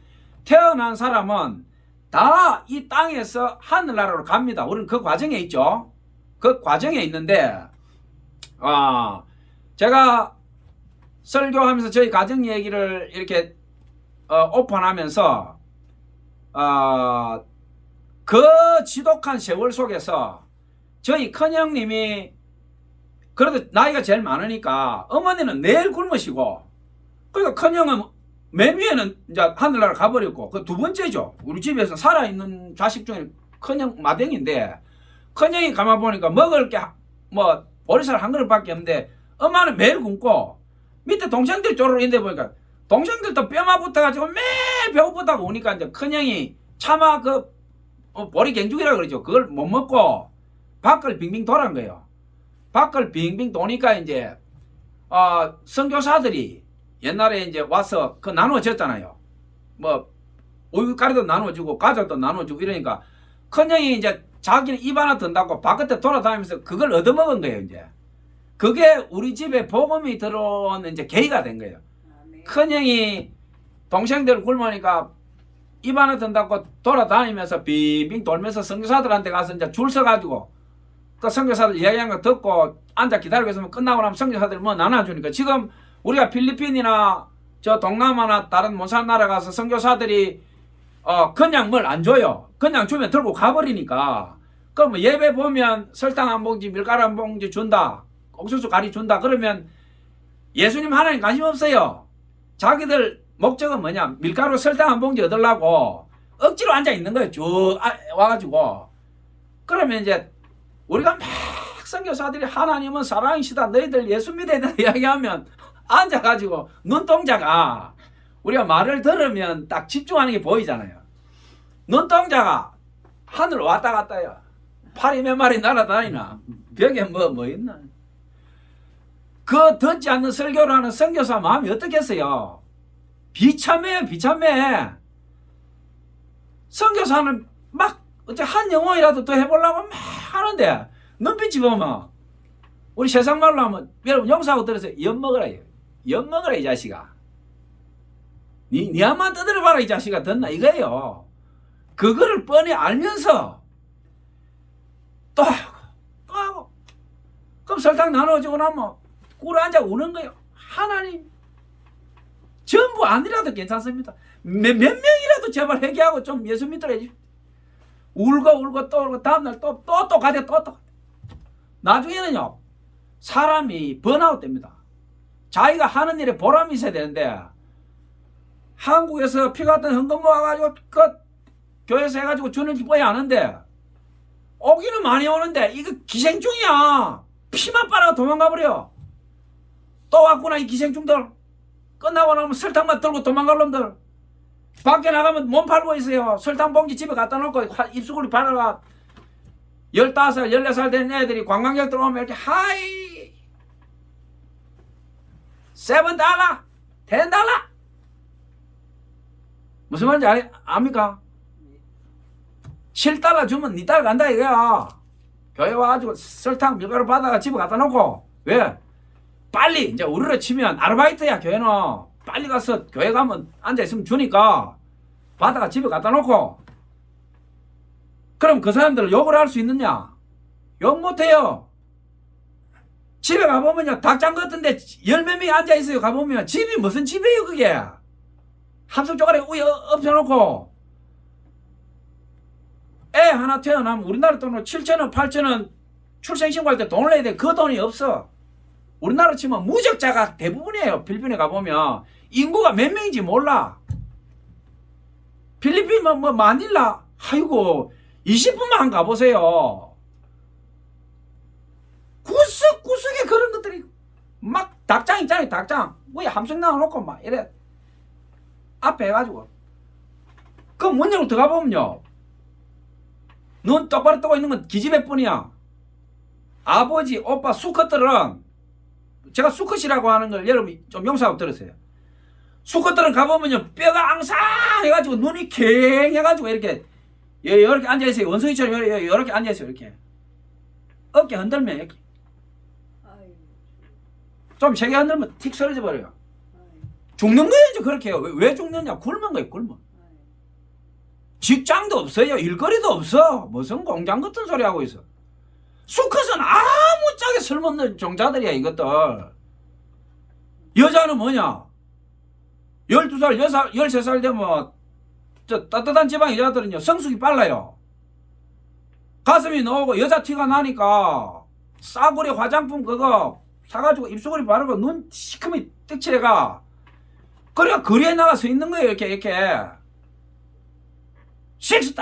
태어난 사람은 다 이 땅에서 하늘나라로 갑니다. 우리는 그 과정에 있죠. 그 과정에 있는데, 제가 설교하면서 저희 가정 얘기를 이렇게 오픈하면서 그 지독한 세월 속에서 저희 큰형님이 그래도 나이가 제일 많으니까 어머니는 내일 굶으시고, 그러니까 큰형은 맨 위에는 이제 하늘나라 가버렸고, 그 두 번째죠. 우리 집에서 살아있는 자식 중에 큰형 맏형인데, 큰형이 가만 보니까 먹을 게 뭐 보리쌀 한 그릇밖에 없는데 엄마는 매일 굶고, 밑에 동생들 쪼르르 있는데 보니까 동생들도 뼈만 붙어가지고 매일 배고프다고 오니까 이제 큰형이 차마 그 보리 갱죽이라 그러죠. 그걸 못 먹고 밖을 빙빙 돌아간 거예요. 밖을 빙빙 도니까 이제 선교사들이 옛날에 이제 와서 그 나눠줬잖아요. 뭐 우유가루도 나눠주고 과자도 나눠주고 이러니까 큰형이 이제 자기는 입 하나 든다고 바깥에 돌아다니면서 그걸 얻어먹은 거예요. 이제 그게 우리 집에 복음이 들어온 이제 계기가 된 거예요. 큰형이 동생들 굶으니까 입 하나 든다고 돌아다니면서 빙빙 돌면서 선교사들한테 가서 이제 줄 서가지고 그 선교사들 이야기한 거 듣고 앉아 기다리고 있으면 끝나고 나면 선교사들이 뭐 나눠주니까, 지금 우리가 필리핀이나 저 동남아나 다른 모산 나라 가서 선교사들이 그냥 뭘 안 줘요. 그냥 주면 들고 가버리니까. 그럼 뭐 예배 보면 설탕 한 봉지, 밀가루 한 봉지 준다, 옥수수 가리 준다, 그러면 예수님 하나님 관심 없어요. 자기들 목적은 뭐냐, 밀가루 설탕 한 봉지 얻으려고 억지로 앉아 있는 거예요. 쭉 와가지고. 그러면 이제 우리가 막 선교사들이 하나님은 사랑이시다, 너희들 예수 믿어야 된다 이야기하면 앉아가지고 눈동자가, 우리가 말을 들으면 딱 집중하는 게 보이잖아요. 눈동자가 하늘 왔다 갔다 해요. 파리 몇 마리 날아다니나, 벽에 뭐 있나. 그 듣지 않는 설교를 하는 선교사 마음이 어떻겠어요? 비참해요, 비참해. 선교사는 막 어째 한 영혼이라도 더 해보려고 막 하는데, 눈빛이 보면 우리 세상 말로 하면, 여러분 용서하고 들으세요. 엿먹으라. 엿먹으라 이 자식아. 니 한번 떠들어봐라 이 자식아. 듣나 이거예요. 그거를 뻔히 알면서 또 하고 그럼 설탕 나눠주고 나면 꿇어 앉아 우는 거예요. 하나님, 전부 아니라도 괜찮습니다. 몇 명이라도 제발 회개하고 좀 예수 믿으라. 울고 또 울고 다음날 또 가대 또 나중에는요, 사람이 번아웃 됩니다. 자기가 하는 일에 보람이 있어야 되는데, 한국에서 피 같은 헌금 모아가지고 그 교회에서 해가지고 주는 기뻐야 하는데, 오기는 많이 오는데 이거 기생충이야. 피만 빨아가 도망가버려. 또 왔구나 이 기생충들. 끝나고 나면 설탕만 들고 도망갈 놈들. 밖에 나가면 몸 팔고 있어요. 설탕 봉지 집에 갖다 놓고 입술이 바라가 15살, 14살 된 애들이 관광객 들어오면 이렇게 하이 $7, $10 무슨 말인지 압니까? $7 주면 니 딸 간다 이거야. 교회 와가지고 설탕 밀가루 받아가 집에 갖다 놓고. 왜? 빨리 이제 우리로 치면 아르바이트야 교회는 빨리 가서 교회 가면 앉아있으면 주니까 받아가 집에 갖다 놓고 그럼 그 사람들 욕을 할 수 있느냐? 욕 못해요. 집에 가보면요 닭장 같은데 열몇 명이 앉아있어요. 가보면 집이 무슨 집이에요 그게. 함석 조각에 우에 엎혀놓고 애 하나 태어나면 우리나라 돈으로 7천원 8천원 출생신고할 때 돈을 내야 돼. 그 돈이 없어. 우리나라 치면 무적자가 대부분이에요. 필리핀에 가보면 인구가 몇 명인지 몰라. 필리핀 뭐 마닐라 아이고 20분만 가보세요. 구석구석에 그런 것들이 막 닭장 있잖아요. 닭장 위에 함성 나와놓고 막 이래 앞에 해가지고 그 문역으로 들어가보면요 눈 똑바로 뜨고 있는 건 기집애 뿐이야. 아버지 오빠 수컷들은 제가 수컷이라고 하는 걸 여러분 좀 용서하고 들으세요. 수컷들은 가보면요 뼈가 앙상해가지고 눈이 캥해가지고 이렇게 앉아있어요. 원숭이처럼 이렇게 앉아있어요. 이렇게 어깨 흔들면 이렇게 좀 세게 흔들면 틱 쓰러져 버려요. 죽는 거예요. 그렇게 해요. 왜 죽느냐? 굶은 거예요. 굶어. 직장도 없어요. 일거리도 없어. 무슨 공장 같은 소리 하고 있어. 수컷은 아무짝에 쓸모없는 종자들이야 이것들. 여자는 뭐냐? 12살, 13살 되면 저 따뜻한 지방 여자들은요 성숙이 빨라요. 가슴이 나오고 여자 티가 나니까 싸구려 화장품 그거 사가지고 입술이 바르고 눈 시커멓게 떡칠해가. 그래야 거리에 나가 서 있는 거예요. 이렇게 $6, $7,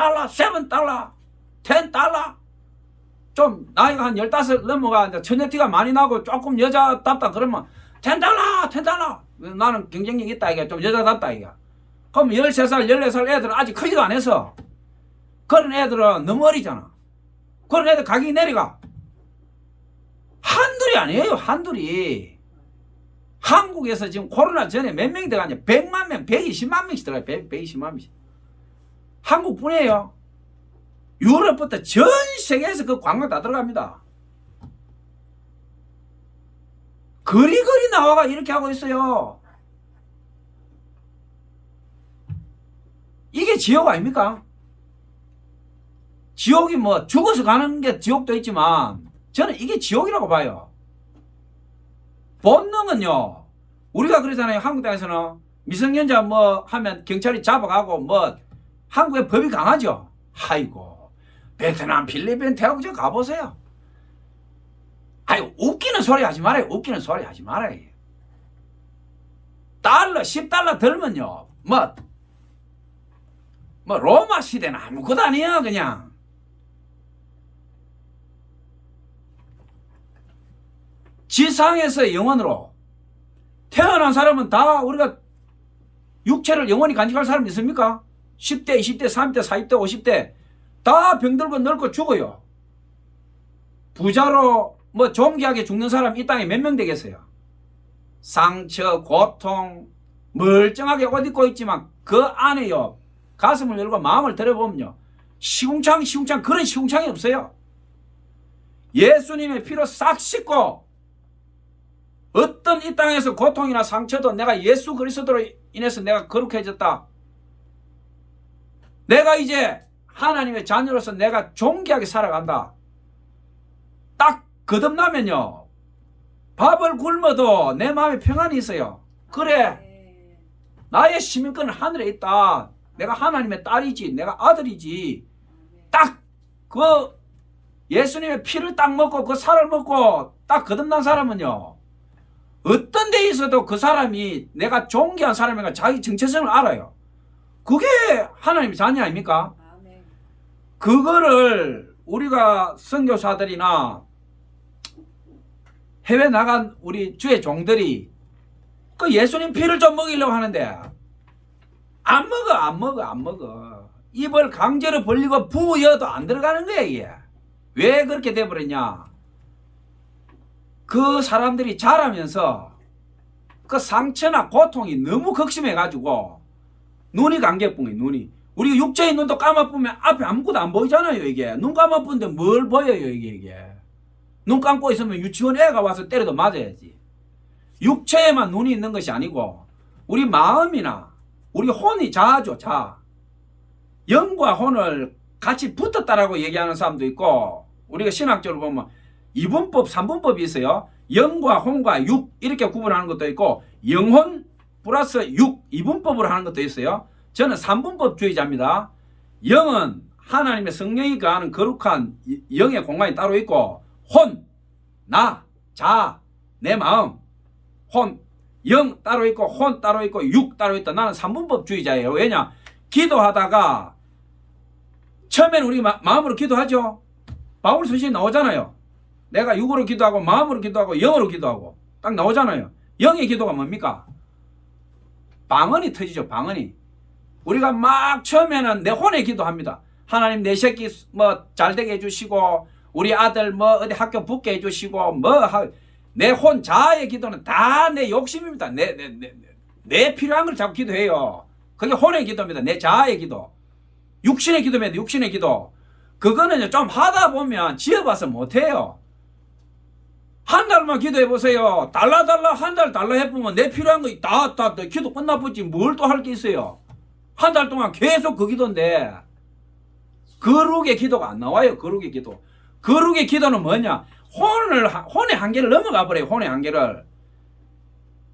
$10. 좀 나이가 한 15 넘어가 이제 처녀티가 많이 나고 조금 여자답다 그러면 $10. 나는 경쟁력 있다 이게 좀 여자답다 이게. 그럼 13살 14살 애들은 아직 크지도 안 해서 그런 애들은 너무 어리잖아. 그런 애들 가격이 내려가. 한둘이 아니에요. 한둘이. 한국에서 지금 코로나 전에 몇 명이 들어가냐? 100만 명, 120만 명씩 들어가요. 120만 명씩. 한국뿐이에요. 유럽부터 전 세계에서 그 관광 다 들어갑니다. 거리거리 나와가 이렇게 하고 있어요. 이게 지옥 아닙니까? 지옥이 뭐 죽어서 가는 게 지옥도 있지만 저는 이게 지옥이라고 봐요. 본능은요. 우리가 그러잖아요. 한국 땅에서는 미성년자 뭐 하면 경찰이 잡아가고 뭐 한국의 법이 강하죠. 아이고 베트남 필리핀 태국 좀 가보세요. 아이고 웃기는 소리 하지 말아요. 웃기는 소리 하지 말아요. 달러 10달러 들면요 뭐 로마 시대는 아무것도 아니야 그냥. 지상에서 영원으로 태어난 사람은 다 우리가 육체를 영원히 간직할 사람이 있습니까? 10대, 20대, 30대, 40대, 50대 다 병들고 늙고 죽어요. 부자로 뭐 존귀하게 죽는 사람 이 땅에 몇 명 되겠어요? 상처, 고통, 멀쩡하게 옷 입고 있지만 그 안에요. 가슴을 열고 마음을 들여보면요. 시궁창 그런 시궁창이 없어요. 예수님의 피로 싹 씻고 어떤 이 땅에서 고통이나 상처도 내가 예수 그리스도로 인해서 내가 거룩해졌다. 내가 이제 하나님의 자녀로서 내가 존귀하게 살아간다. 딱 거듭나면요. 밥을 굶어도 내 마음에 평안이 있어요. 그래. 나의 시민권은 하늘에 있다. 내가 하나님의 딸이지. 내가 아들이지. 딱 그 예수님의 피를 딱 먹고 그 살을 먹고 딱 거듭난 사람은요. 어떤 데 있어도 그 사람이 내가 존귀한 사람이니까 자기 정체성을 알아요. 그게 하나님의 자녀 아닙니까? 그거를 우리가 선교사들이나 해외 나간 우리 주의 종들이 그 예수님 피를 좀 먹이려고 하는데 안 먹어. 입을 강제로 벌리고 부어도 안 들어가는 거야 이게. 왜 그렇게 돼버렸냐? 그 사람들이 자라면서 그 상처나 고통이 너무 극심해가지고 눈이 감겨뿐해. 눈이 우리 육체의 눈도 감아보면 앞에 아무것도 안 보이잖아요 이게. 눈 감아보는데 뭘 보여요 이게. 눈 감고 있으면 유치원 애가 와서 때려도 맞아야지. 육체에만 눈이 있는 것이 아니고 우리 마음이나 우리 혼이 자죠. 자. 영과 혼을 같이 붙었다라고 얘기하는 사람도 있고 우리가 신학적으로 보면 이분법, 삼분법이 있어요. 영과 혼과 육 이렇게 구분하는 것도 있고 영혼 플러스 육 이분법으로 하는 것도 있어요. 저는 삼분법주의자입니다. 영은 하나님의 성령이 거하는 거룩한 영의 공간이 따로 있고 혼, 나, 자, 내 마음, 혼, 영 따로 있고 혼 따로 있고 육 따로 있다. 나는 삼분법주의자예요. 왜냐? 기도하다가 처음에는 우리 마음으로 기도하죠. 바울 서신이 나오잖아요. 내가 육으로 기도하고 마음으로 기도하고 영으로 기도하고 딱 나오잖아요. 영의 기도가 뭡니까? 방언이 터지죠. 방언이. 우리가 막 처음에는 내 혼에 기도합니다. 하나님 내 새끼 뭐 잘되게 해주시고 우리 아들 뭐 어디 학교 붙게 해주시고 뭐 내 혼 자아의 기도는 다 내 욕심입니다. 내 필요한 걸 자꾸 기도해요. 그게 혼의 기도입니다. 내 자아의 기도. 육신의 기도입니다. 육신의 기도. 그거는 좀 하다 보면 지어봐서 못해요. 한 달만 기도해 보세요. 달라 한 달 달라 해보면 내 필요한 거 다 기도 끝나버지 뭘 또 할 게 있어요. 한 달 동안 계속 그 기도인데 거룩의 기도가 안 나와요. 거룩의 기도. 거룩의 기도는 뭐냐? 혼의 한계를 넘어가 버려요. 혼의 한계를.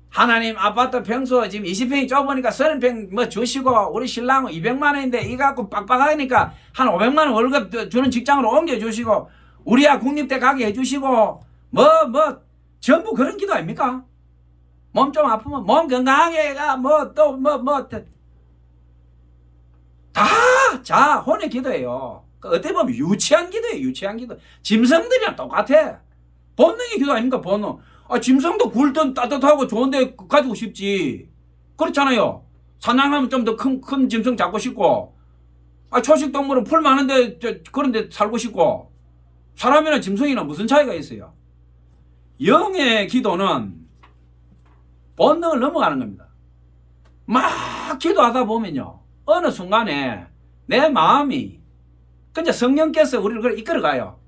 하나님 아파트 평수 지금 20평이 좁으니까 30평 뭐 주시고 우리 신랑은 200만 원인데 이거 갖고 빡빡하니까 한 500만 원 월급 주는 직장으로 옮겨주시고 우리 아 국립대 가게 해주시고 뭐 전부 그런 기도 아닙니까? 몸 좀 아프면 몸 건강하게 가 자 혼의 기도예요. 어떻게 보면 유치한 기도예요. 유치한 기도. 짐승들이랑 똑같아. 본능의 기도 아닙니까? 본능. 짐승도 굴든 따뜻하고 좋은데 가지고 싶지. 그렇잖아요. 사냥하면 좀 더 큰 짐승 잡고 싶고 초식 동물은 풀 많은데 그런데 살고 싶고 사람이나 짐승이나 무슨 차이가 있어요? 영의 기도는 본능을 넘어가는 겁니다. 막 기도하다 보면요. 어느 순간에 내 마음이 근데 성령께서 우리를 이끌어가요.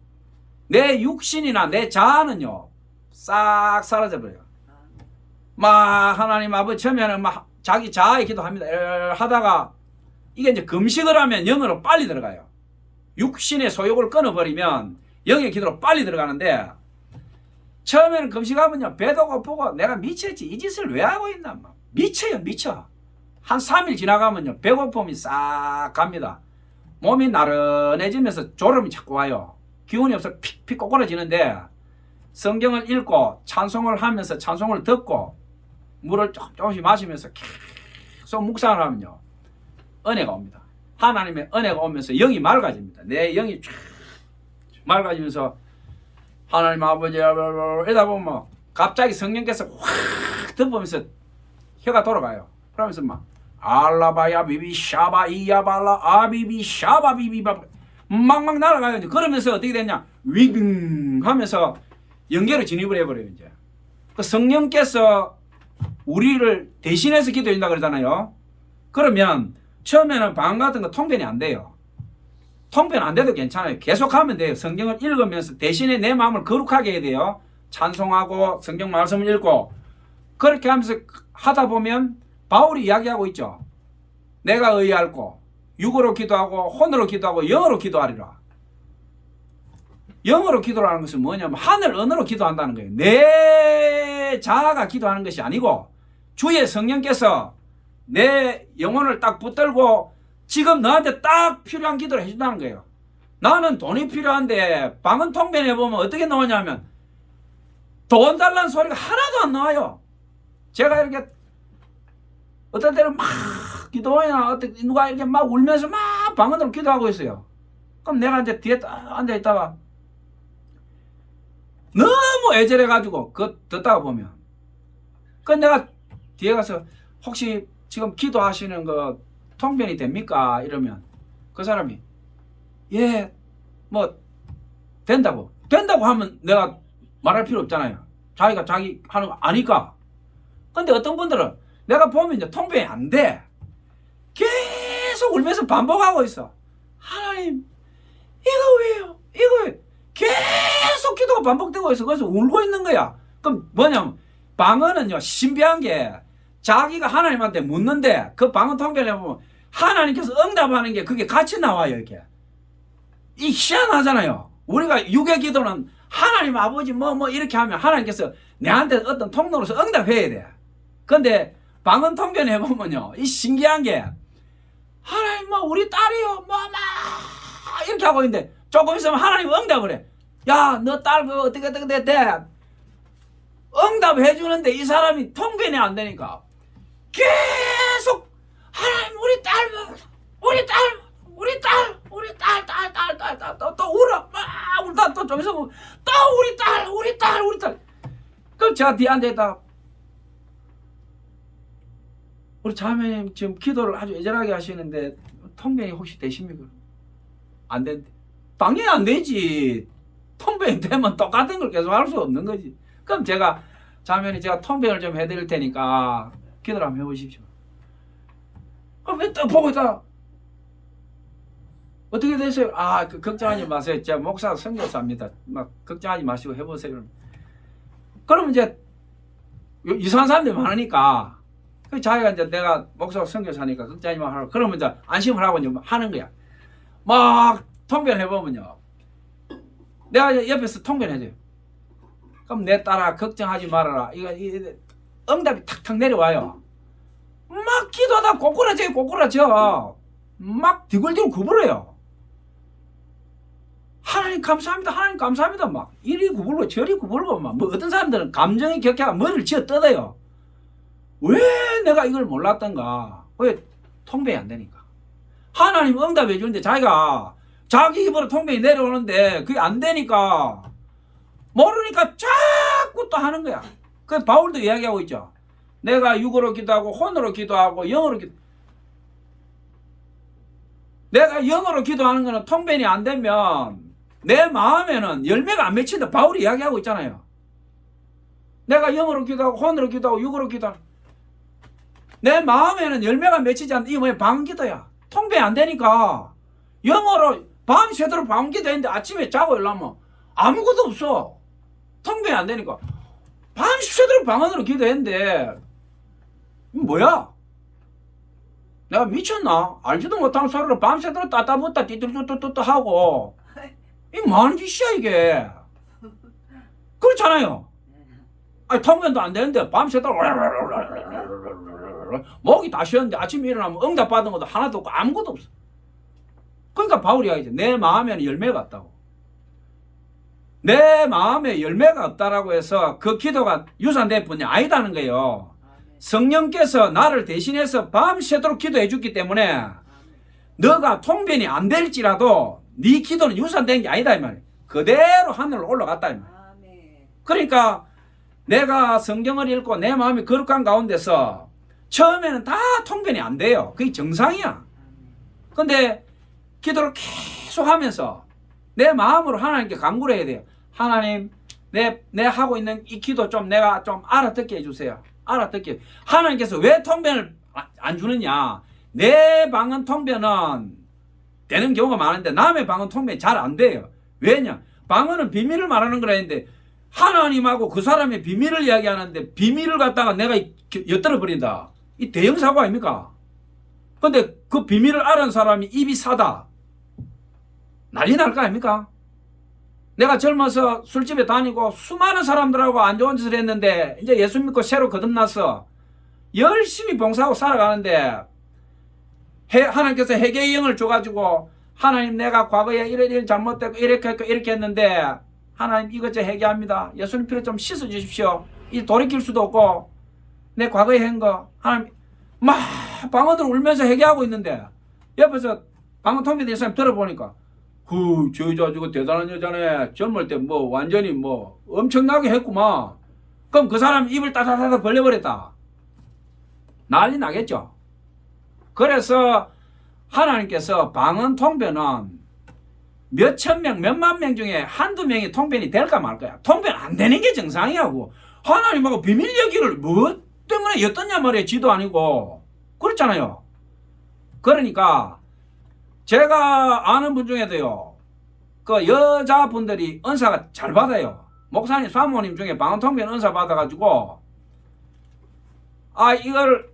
내 육신이나 내 자아는요. 싹 사라져버려요. 하나님 아버지 처음에는 자기 자아의 기도합니다. 하다가 이게 이제 금식을 하면 영으로 빨리 들어가요. 육신의 소욕을 끊어버리면 영의 기도로 빨리 들어가는데 처음에는 금식하면요. 배도 고프고 내가 미쳤지. 이 짓을 왜 하고 있나. 미쳐요. 미쳐. 한 3일 지나가면요. 배고픔이 싹 갑니다. 몸이 나른해지면서 졸음이 자꾸 와요. 기운이 없어 픽픽 꼬꾸라지는데 성경을 읽고 찬송을 하면서 찬송을 듣고 물을 조금씩 마시면서 계속 묵상을 하면요. 은혜가 옵니다. 하나님의 은혜가 오면서 영이 맑아집니다. 내 영이 쫙 맑아지면서 하나님 아버지 이러다 보면 갑자기 성령께서 확 덮으면서 혀가 돌아가요. 그러면서 알라바야 비비 샤바 이야발라 아비비 샤바 비비바 막 날아가요. 이제 그러면서 어떻게 됐냐? 윙 하면서 영계로 진입을 해버려요. 이제 그 성령께서 우리를 대신해서 기도해준다 그러잖아요. 그러면 처음에는 방언 같은 거 통변이 안 돼요. 통변 안 돼도 괜찮아요. 계속 하면 돼요. 성경을 읽으면서 대신에 내 마음을 거룩하게 해야 돼요. 찬송하고 성경 말씀을 읽고 그렇게 하면서 하다 보면 바울이 이야기하고 있죠. 내가 의지하고 육으로 기도하고 혼으로 기도하고 영어로 기도하리라. 영어로 기도하는 것은 뭐냐면 하늘 언어로 기도한다는 거예요. 내 자아가 기도하는 것이 아니고 주의 성령께서 내 영혼을 딱 붙들고 지금 너한테 딱 필요한 기도를 해준다는 거예요. 나는 돈이 필요한데 방언 통변해보면 어떻게 나오냐면 돈 달라는 소리가 하나도 안 나와요. 제가 이렇게 어떨 때는 막 기도해나 누가 이렇게 막 울면서 막 방언으로 기도하고 있어요. 그럼 내가 이제 뒤에 앉아있다가 너무 애절해가지고 그거 듣다가 보면 그럼 내가 뒤에 가서 혹시 지금 기도하시는 거 통변이 됩니까? 이러면 그 사람이 예 뭐 된다고 하면 내가 말할 필요 없잖아요. 자기가 자기 하는 거 아니까. 근데 어떤 분들은 내가 보면 이제 통변이 안 돼. 계속 울면서 반복하고 있어. 하나님 이거 왜요? 이거 왜? 계속 기도가 반복되고 있어. 그래서 울고 있는 거야. 그럼 뭐냐면 방언은요, 신비한 게 자기가 하나님한테 묻는데 그 방언 통변을 해보면 하나님께서 응답하는 게 그게 같이 나와요, 이렇게. 이 희한하잖아요. 우리가 육의 기도는 하나님 아버지 뭐 이렇게 하면 하나님께서 내한테 어떤 통로로서 응답해야 돼. 근데 방언 통변 해보면요, 이 신기한 게 하나님 뭐 우리 딸이요 뭐 이렇게 하고 있는데 조금 있으면 하나님 응답을 해. 야, 너 딸 그거 어떻게 돼? 응답해 주는데 이 사람이 통변이 안 되니까 계속 하나님 우리 딸 또 울어 막 울다 또 좀 있으면 또 우리 딸 그럼 제가 뒤에 앉아있다 우리 자매님 지금 기도를 아주 애절하게 하시는데 통변이 혹시 되십니까? 안 된대. 당연히 안 되지. 통변이 되면 똑같은 걸 계속 할 수 없는 거지. 그럼 제가 자매님 제가 통변을 좀 해드릴 테니까 기도를 한번 해보십시오. 그럼 왜 또 보고 있다 어떻게 되세요? 아, 걱정하지 마세요. 제가 목사 선교사입니다. 막 걱정하지 마시고 해보세요. 그러면 이제 이상한 사람들이 많으니까 자기가 이제 내가 목사 선교사니까 걱정하지 마 하라고 그러면 이제 안심을 하고 이제 하는 거야. 막 통변해보면요. 내가 옆에서 통변해줘요. 그럼 내 딸아 걱정하지 말아라. 이거 응답이 탁탁 내려와요. 막 기도하다 꼬꾸라져. 막 디굴디굴 구부려요. 하나님 감사합니다. 막 이리 구불고 저리 구불고 막 뭐 어떤 사람들은 감정이 격해가 머리를 쥐어 뜯어요. 왜 내가 이걸 몰랐던가? 왜 통변이 안 되니까? 하나님 응답해 주는데 자기가 자기 입으로 통변이 내려오는데 그게 안 되니까 모르니까 자꾸 또 하는 거야. 그 바울도 이야기하고 있죠. 내가 육으로 기도하고 혼으로 기도하고 영어로 기도. 내가 영어로 기도하는 거는 통변이 안 되면 내 마음에는 열매가 안 맺힌다. 바울이 이야기하고 있잖아요. 내가 영어로 기도하고 혼으로 기도하고 육으로 기도하고 내 마음에는 열매가 맺히지 않는다. 이게 뭐야? 방언기도야. 통변이 안 되니까 영어로 밤새도록 방언기도 했는데 아침에 자고 일어나면 아무것도 없어. 통변이 안 되니까 밤새도록 방언으로 기도했는데 뭐야? 내가 미쳤나? 알지도 못하는 소리로 밤새도록 따따붙다 띠뚜뚜뚜뚜 하고 이 뭐하는 짓이야 이게. 그렇잖아요. 아니 통변도 안 되는데 밤새도록 목이 다 쉬었는데 아침에 일어나면 응답받은 것도 하나도 없고 아무것도 없어. 그러니까 바울이 이야기하죠. 내 마음에는 열매가 없다고. 내 마음에 열매가 없다라고 해서 그 기도가 유산될 뿐이 아니다는 거예요. 성령께서 나를 대신해서 밤새도록 기도해 줬기 때문에 너가 통변이 안 될지라도 네 기도는 유산된 게 아니다 이 말이에요. 그대로 하늘로 올라갔다 이 말이에요. 그러니까 내가 성경을 읽고 내 마음이 거룩한 가운데서 처음에는 다 통변이 안 돼요. 그게 정상이야. 근데 기도를 계속 하면서 내 마음으로 하나님께 간구를 해야 돼요. 하나님 내 하고 있는 이 기도 좀 내가 좀 알아듣게 해주세요. 알아듣게. 하나님께서 왜 통변을 안 주느냐. 내 방언 통변은 되는 경우가 많은데 남의 방언 통변이 잘 안 돼요. 왜냐. 방언은 비밀을 말하는 거라 했는데 하나님하고 그 사람의 비밀을 이야기하는데 비밀을 갖다가 내가 엿들어 버린다. 이 대형 사고 아닙니까? 근데 그 비밀을 아는 사람이 입이 사다. 난리 날 거 아닙니까? 내가 젊어서 술집에 다니고 수많은 사람들하고 안 좋은 짓을 했는데 이제 예수 믿고 새로 거듭나서 열심히 봉사하고 살아가는데 하나님께서 회개의 영을 줘가지고 하나님 내가 과거에 이런 잘못됐고 이렇게 했고 이렇게 했는데 하나님 이것 저 회개합니다. 예수님 피로 좀 씻어 주십시오. 이 돌이킬 수도 없고 내 과거에 한 거 하나님 막 방언으로 울면서 회개하고 있는데 옆에서 방언 통변된 사람 들어보니까 저 여자 저거 대단한 여자네. 젊을 때 뭐 완전히 뭐 엄청나게 했구만. 그럼 그 사람 입을 따다다다 벌려버렸다. 난리 나겠죠. 그래서 하나님께서 방언 통변은 몇천 명, 몇만 명 중에 한두 명이 통변이 될까 말까야. 통변 안 되는 게 정상이라고. 하나님하고 비밀 얘기를 뭐 때문에 였더냐 말이야. 지도 아니고. 그렇잖아요. 그러니까 제가 아는 분 중에도요. 그 여자분들이 은사가 잘 받아요. 목사님, 사모님 중에 방언 통변 은사 받아가지고 이걸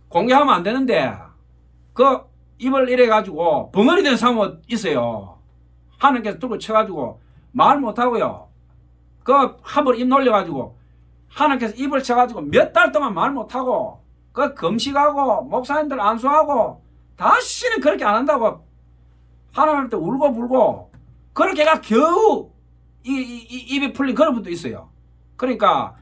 공개하면 안 되는데 그 입을 이래 가지고 벙어리 된 사람 있어요. 하나님께서 뚫고 쳐가지고 말 못하고요. 그 한번 입 놀려가지고 하나님께서 입을 쳐가지고 몇 달 동안 말 못하고 그 금식하고 목사님들 안수하고 다시는 그렇게 안 한다고 하나님한테 울고 불고 그렇게가 겨우 입이 풀린 그런 분도 있어요. 그러니까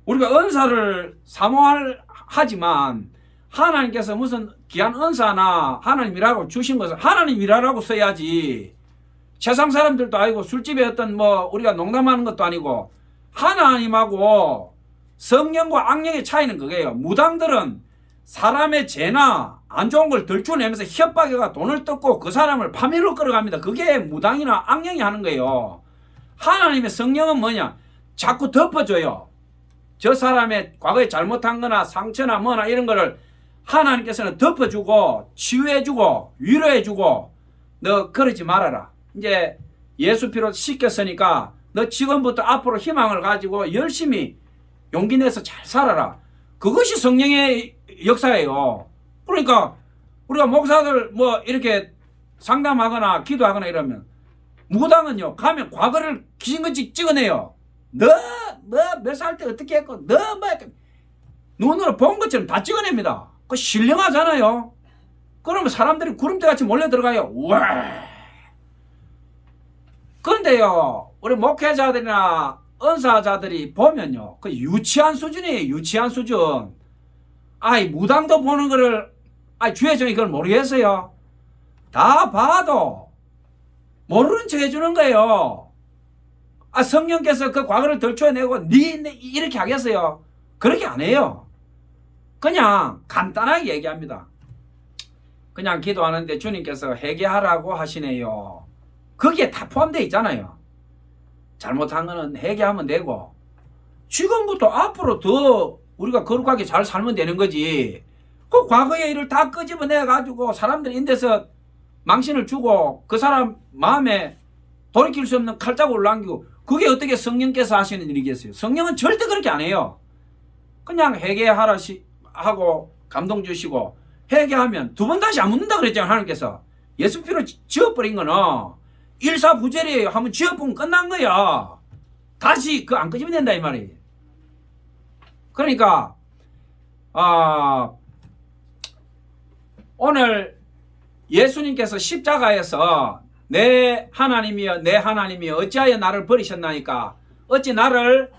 우리가 은사를 사모하지만 하나님께서 무슨 귀한 은사나 하나님이라고 주신 것을 하나님이라고 써야지. 세상 사람들도 아니고 술집에 어떤 우리가 농담하는 것도 아니고 하나님하고 성령과 악령의 차이는 그게요. 무당들은 사람의 죄나 안 좋은 걸 들추내면서 협박해가 돈을 뜯고 그 사람을 파멸로 끌어갑니다. 그게 무당이나 악령이 하는 거예요. 하나님의 성령은 뭐냐? 자꾸 덮어줘요. 저 사람의 과거에 잘못한 거나 상처나 뭐나 이런 거를 하나님께서는 덮어주고 치유해주고 위로해주고 너 그러지 말아라. 이제 예수 피로 씻겼으니까 너 지금부터 앞으로 희망을 가지고 열심히 용기 내서 잘 살아라. 그것이 성령의 역사예요. 그러니까 우리가 목사들 이렇게 상담하거나 기도하거나 이러면 무당은요 가면 과거를 귀신같이 찍어내요. 너 몇 살 때 어떻게 했고 너 눈으로 본 것처럼 다 찍어냅니다. 그 신령하잖아요. 그러면 사람들이 구름대같이 몰려 들어가요. 우와. 그런데요 우리 목회자들이나 은사자들이 보면요 그 유치한 수준이에요. 유치한 수준. 무당도 보는 거를 주의 종이 그걸 모르겠어요. 다 봐도 모르는 척 해주는 거예요. 성령께서 그 과거를 덜쳐내고 네 이렇게 하겠어요? 그렇게 안 해요. 그냥 간단하게 얘기합니다. 그냥 기도하는데 주님께서 회개하라고 하시네요. 거기에 다 포함되어 있잖아요. 잘못한 거는 회개하면 되고 지금부터 앞으로 더 우리가 거룩하게 잘 살면 되는 거지. 그 과거의 일을 다 끄집어내 가지고 사람들 인데서 망신을 주고 그 사람 마음에 돌이킬 수 없는 칼자국을 남기고 그게 어떻게 성령께서 하시는 일이겠어요? 성령은 절대 그렇게 안 해요. 그냥 회개하라 하고 감동 주시고 회개하면 두 번 다시 안 묻는다 그랬잖아요. 하나님께서. 예수 피로 지어버린 거는 일사부재리에요. 한번 지어보면 끝난 거야. 다시 그거 안 끄집어낸다 이 말이에요. 그러니까 오늘 예수님께서 십자가에서 내 하나님이여 내 하나님이여 어찌하여 나를 버리셨나이까 어찌 나를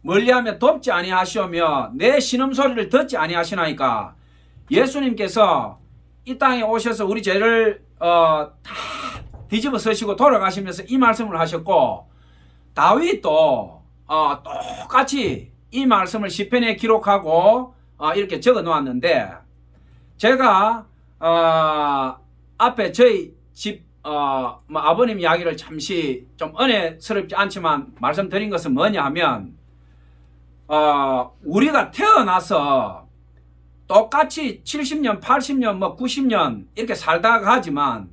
멀리하며 돕지 아니하시오며 내 신음소리를 듣지 아니하시나이까. 예수님께서 이 땅에 오셔서 우리 죄를 다 뒤집어 서시고 돌아가시면서 이 말씀을 하셨고 다윗도 똑같이 이 말씀을 시편에 기록하고 이렇게 적어 놓았는데 제가 앞에 저희 집 아버님 이야기를 잠시 좀 은혜스럽지 않지만 말씀드린 것은 뭐냐 하면 우리가 태어나서 똑같이 70년 80년 90년 이렇게 살다가 하지만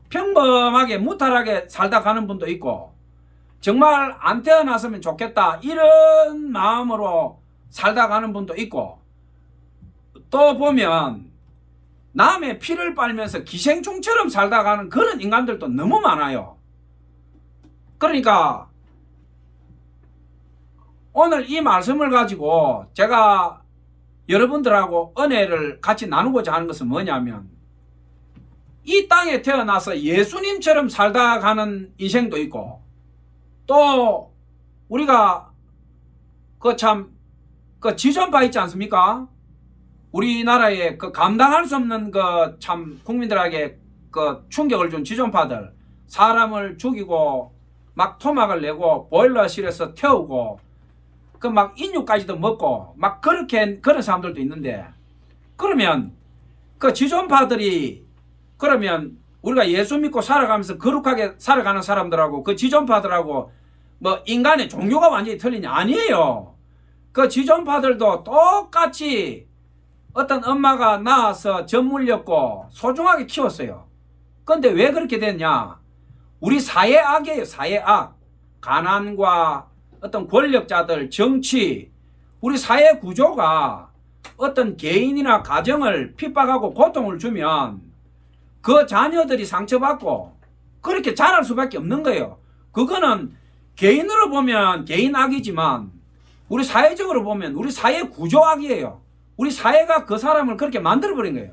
평범하게 무탈하게 살다 가는 분도 있고 정말 안 태어났으면 좋겠다 이런 마음으로 살다 가는 분도 있고 또 보면 남의 피를 빨면서 기생충처럼 살다 가는 그런 인간들도 너무 많아요. 그러니까 오늘 이 말씀을 가지고 제가 여러분들하고 은혜를 같이 나누고자 하는 것은 뭐냐면 이 땅에 태어나서 예수님처럼 살다 가는 인생도 있고 또 우리가 그 지존파 있지 않습니까? 우리나라에 그 감당할 수 없는 그 참 국민들에게 그 충격을 준 지존파들 사람을 죽이고 막 토막을 내고 보일러실에서 태우고 그 막 인육까지도 먹고 막 그렇게 그런 사람들도 있는데 그러면 그 지존파들이 그러면 우리가 예수 믿고 살아가면서 거룩하게 살아가는 사람들하고 그 지존파들하고 인간의 종교가 완전히 틀리냐? 아니에요. 그 지존파들도 똑같이 어떤 엄마가 낳아서 젖 물렸고 소중하게 키웠어요. 그런데 왜 그렇게 됐냐? 우리 사회악이에요. 사회악. 가난과 어떤 권력자들, 정치, 우리 사회 구조가 어떤 개인이나 가정을 핍박하고 고통을 주면 그 자녀들이 상처받고 그렇게 자랄 수밖에 없는 거예요. 그거는 개인으로 보면 개인 악이지만 우리 사회적으로 보면 우리 사회 구조 악이에요. 우리 사회가 그 사람을 그렇게 만들어버린 거예요.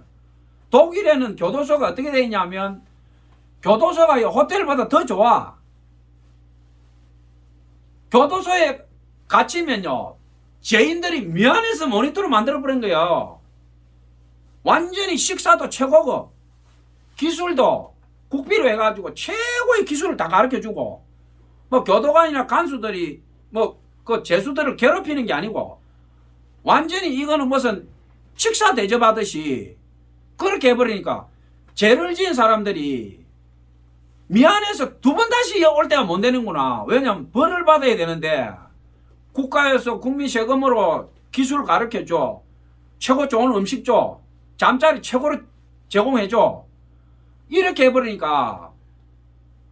독일에는 교도소가 어떻게 되어 있냐면 교도소가 호텔보다 더 좋아. 교도소에 갇히면요 죄인들이 미안해서 모니터로 만들어버린 거예요. 완전히 식사도 최고고 기술도 국비로 해가지고 최고의 기술을 다 가르쳐주고 뭐 교도관이나 간수들이 뭐 그 죄수들을 괴롭히는 게 아니고 완전히 이거는 무슨 식사 대접하듯이 그렇게 해버리니까 죄를 지은 사람들이 미안해서 두 번 다시 올 때가 못 되는구나. 왜냐면 벌을 받아야 되는데 국가에서 국민 세금으로 기술 가르쳐줘. 최고 좋은 음식 줘. 잠자리 최고로 제공해줘. 이렇게 해버리니까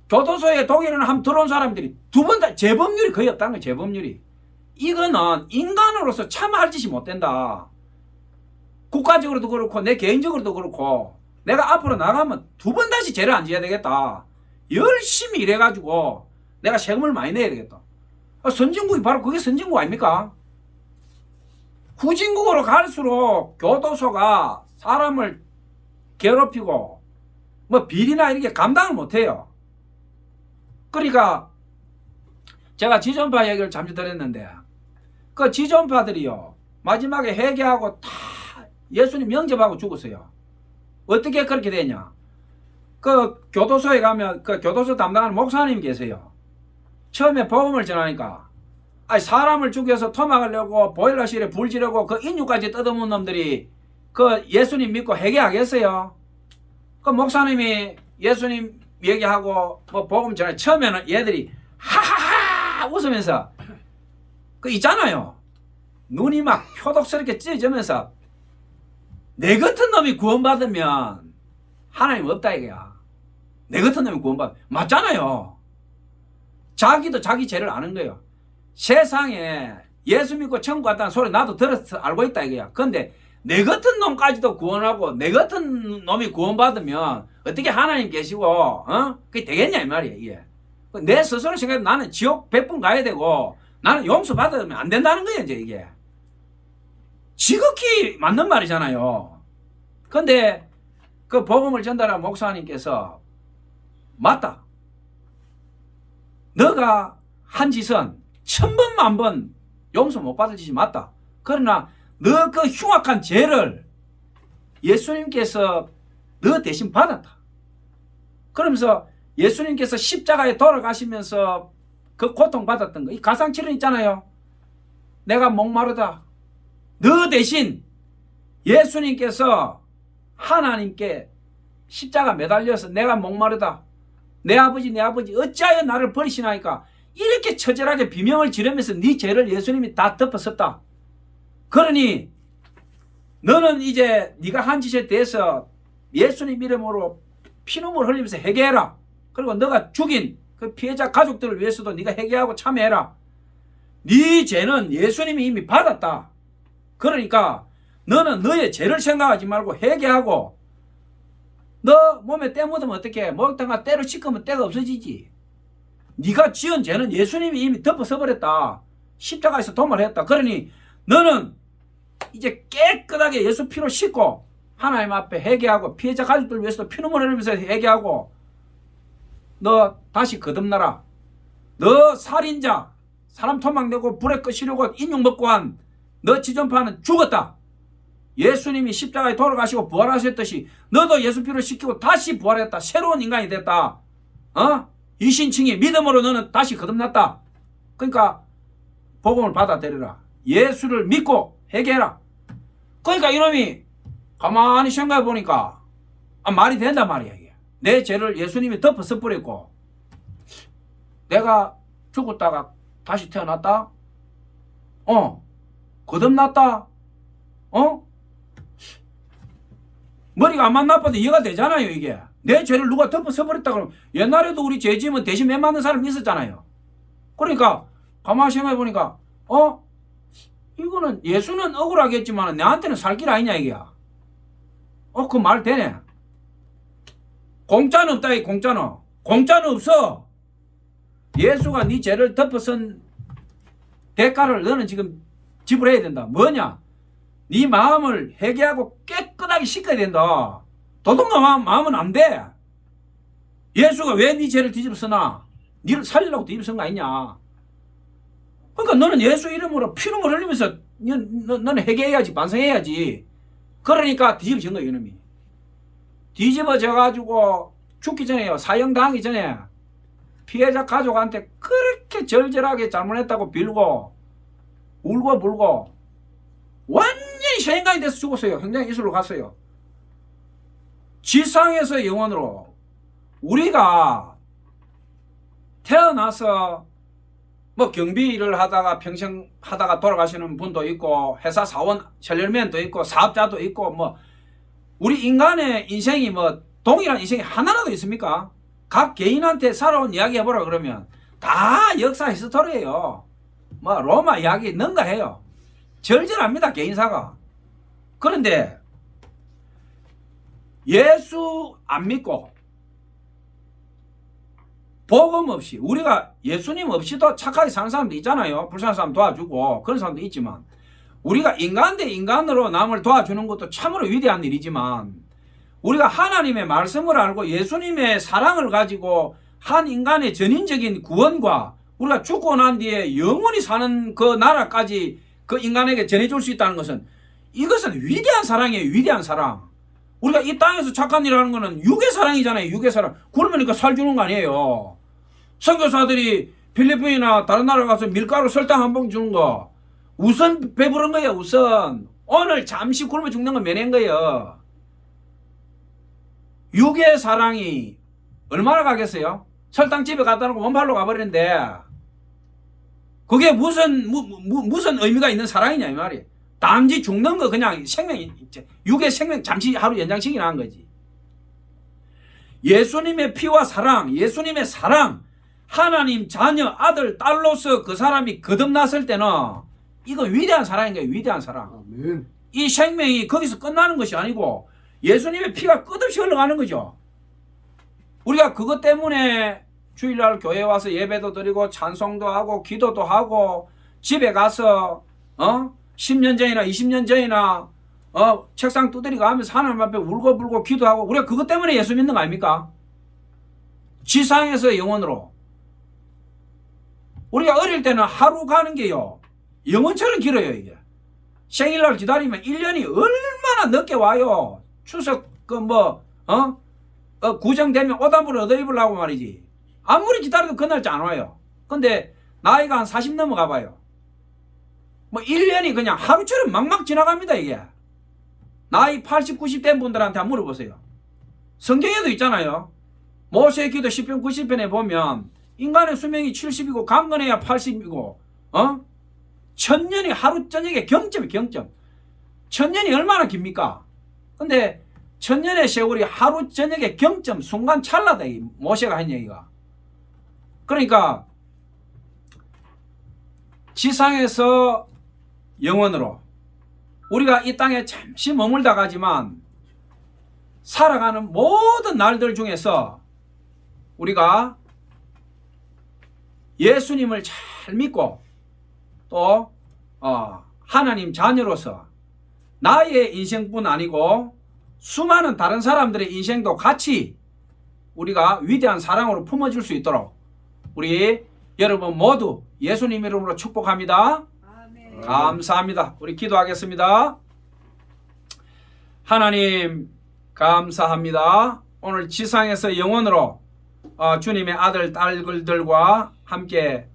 교도소에 독일에는 한번 들어온 사람들이 두 번 다 재범률이 거의 없다는 거예요. 재범률이. 이거는 인간으로서 참 할 짓이 못 된다. 국가적으로도 그렇고 내 개인적으로도 그렇고 내가 앞으로 나가면 두 번 다시 죄를 안 지어야 되겠다. 열심히 일해가지고 내가 세금을 많이 내야 되겠다. 선진국이 바로 그게 선진국 아닙니까? 후진국으로 갈수록 교도소가 사람을 괴롭히고 뭐 비리나 이렇게 감당을 못해요. 그러니까 제가 지존파 얘기를 잠시 드렸는데 그 지존파들이요 마지막에 회개하고 다 예수님 영접하고 죽었어요. 어떻게 그렇게 되냐? 그 교도소에 가면 그 교도소 담당하는 목사님 계세요. 처음에 복음을 전하니까 아니 사람을 죽여서 토막하려고 보일러실에 불 지르고 그 인육까지 뜯어먹는 놈들이 그 예수님 믿고 회개하겠어요? 그 목사님이 예수님 얘기하고 뭐 복음 전에 처음에는 얘들이 하하하 웃으면서 그 있잖아요. 눈이 막 표독스럽게 찢어지면서 내 같은 놈이 구원받으면 하나님 없다 이거야. 내 같은 놈이 구원받 맞잖아요. 자기도 자기 죄를 아는 거예요. 세상에 예수 믿고 천국 갔다는 소리 나도 들어서 알고 있다 이거야. 근데 내 같은 놈까지도 구원하고 내 같은 놈이 구원받으면 어떻게 하나님 계시고 그게 되겠냐 이 말이야 이게. 내 스스로 생각해 나는 지옥 100번 가야 되고 나는 용서 받으면 안 된다는 거예요 이제 이게. 지극히 맞는 말이잖아요. 근데 그 복음을 전달한 목사님께서 맞다. 너가 한 짓은 1000번 만번 용서 못 받을 짓이 맞다. 그러나 너 그 흉악한 죄를 예수님께서 너 대신 받았다. 그러면서 예수님께서 십자가에 돌아가시면서 그 고통받았던 거, 이 가상칠은 있잖아요. 내가 목마르다. 너 대신 예수님께서 하나님께 십자가 매달려서 내가 목마르다. 내 아버지 어찌하여 나를 버리시나이까. 이렇게 처절하게 비명을 지르면서 네 죄를 예수님이 다 덮었었다. 그러니 너는 이제 네가 한 짓에 대해서 예수님 이름으로 피눈물 흘리면서 회개해라. 그리고 너가 죽인 그 피해자 가족들을 위해서도 네가 회개하고 참여해라. 네 죄는 예수님이 이미 받았다. 그러니까 너는 너의 죄를 생각하지 말고 회개하고 너 몸에 때 묻으면 어떡해? 목욕탕가 때로 씻으면 때가 없어지지. 네가 지은 죄는 예수님이 이미 덮어서버렸다. 십자가에서 도말했다. 그러니 너는 이제 깨끗하게 예수 피로 씻고 하나님 앞에 회개하고 피해자 가족들 위해서도 피눈물 흘리면서 회개하고 너 다시 거듭나라. 너 살인자 사람 토막내고 불에 끄시려고 인육 먹고 한 너 지존파는 죽었다. 예수님이 십자가에 돌아가시고 부활하셨듯이 너도 예수 피로 씻기고 다시 부활했다. 새로운 인간이 됐다. 이신칭의 믿음으로 너는 다시 거듭났다. 그러니까 복음을 받아들여라. 예수를 믿고 회개해라. 그러니까 이놈이 가만히 생각해 보니까 말이 된단 말이야 이게. 내 죄를 예수님이 덮어서 버렸고 내가 죽었다가 다시 태어났다. 거듭났다. 머리가 안만 나빠도 이해가 되잖아요 이게. 내 죄를 누가 덮어서 버렸다 그러면 옛날에도 우리 죄 지으면 대신 매 맞는 사람이 있었잖아요. 그러니까 가만히 생각해 보니까 이거는 예수는 억울하겠지만 내한테는 살 길 아니냐 이게야. 그 말 되네. 공짜는 없다. 이 공짜는 없어. 예수가 네 죄를 덮어선 대가를 너는 지금 지불해야 된다. 뭐냐? 네 마음을 회개하고 깨끗하게 씻어야 된다. 도둑놈 마음은 안 돼. 예수가 왜 네 죄를 뒤집어 쓰나? 니를 살리려고 뒤집어 쓴 거 아니냐? 그러니까 너는 예수 이름으로 피눈물 흘리면서 너는 회개해야지, 반성해야지. 그러니까 뒤집어진 거예요, 이놈이. 뒤집어져가지고 죽기 전에요, 사형당하기 전에 피해자 가족한테 그렇게 절절하게 잘못했다고 빌고 울고 불고 완전히 시행관이 돼서 죽었어요. 현장 이슬로 갔어요. 지상에서 영원으로. 우리가 태어나서 뭐 경비 일을 하다가 평생 하다가 돌아가시는 분도 있고 회사 사원 셀러맨도 있고 사업자도 있고 뭐 우리 인간의 인생이 뭐 동일한 인생이 하나라도 있습니까? 각 개인한테 살아온 이야기 해보라 그러면 다 역사 히스토리예요. 뭐 로마 이야기 능가해요. 절절합니다, 개인사가. 그런데 예수 안 믿고 복음 없이, 우리가 예수님 없이도 착하게 사는 사람도 있잖아요. 불쌍한 사람 도와주고 그런 사람도 있지만, 우리가 인간 대 인간으로 남을 도와주는 것도 참으로 위대한 일이지만, 우리가 하나님의 말씀을 알고 예수님의 사랑을 가지고 한 인간의 전인적인 구원과 우리가 죽고 난 뒤에 영원히 사는 그 나라까지 그 인간에게 전해줄 수 있다는 것은, 이것은 위대한 사랑이에요. 위대한 사랑. 우리가 이 땅에서 착한 일 하는 거는 육의 사랑이잖아요. 육의 사랑. 굶으니까 살 주는 거 아니에요. 선교사들이 필리핀이나 다른 나라 가서 밀가루 설탕 한 봉 주는 거 우선 배부른 거예요. 우선 오늘 잠시 굶어 죽는 거 면한 거예요. 육의 사랑이 얼마나 가겠어요? 설탕집에 갖다 놓고 원팔로 가버리는데 그게 무슨 의미가 있는 사랑이냐 이 말이에요. 단지 죽는 거 그냥 생명이, 육의 생명 잠시 하루 연장시키나 한 거지. 예수님의 피와 사랑, 예수님의 사랑, 하나님 자녀 아들 딸로서 그 사람이 거듭났을 때는 이거 위대한 사랑인 거예요. 위대한 사랑. 아멘. 이 생명이 거기서 끝나는 것이 아니고 예수님의 피가 끝없이 흘러가는 거죠. 우리가 그것 때문에 주일날 교회 와서 예배도 드리고 찬송도 하고 기도도 하고 집에 가서 10년 전이나 20년 전이나 책상 두드리고 하면서 하나님 앞에 울고불고 기도하고, 우리가 그것 때문에 예수 믿는 거 아닙니까? 지상에서 영원으로. 우리가 어릴 때는 하루 가는 게요, 영원처럼 길어요. 이게 생일날 기다리면 1년이 얼마나 늦게 와요. 추석 구정되면 옷 한 벌 얻어 입으려고 말이지. 아무리 기다려도 그 날짜 안 와요. 근데 나이가 한 40 넘어가 봐요. 뭐 1년이 그냥 하루처럼 막막 지나갑니다. 이게 나이 80, 90 된 분들한테 한번 물어보세요. 성경에도 있잖아요. 모세의 기도 10편 90편에 보면 인간의 수명이 70이고 강건해야 80이고 1000년이 하루 저녁에 경점이 경점. 1000년이 얼마나 깁니까? 근데 1000년의 세월이 하루 저녁에 경점, 순간 찰나다. 이 모세가 한 얘기가. 그러니까 지상에서 영원으로 우리가 이 땅에 잠시 머물다 가지만 살아가는 모든 날들 중에서 우리가 예수님을 잘 믿고 또 하나님 자녀로서 나의 인생뿐 아니고 수많은 다른 사람들의 인생도 같이 우리가 위대한 사랑으로 품어줄 수 있도록 우리 여러분 모두 예수님 이름으로 축복합니다. 아멘. 감사합니다. 우리 기도하겠습니다. 하나님 감사합니다. 오늘 지상에서 영원으로 주님의 아들 딸들과 함께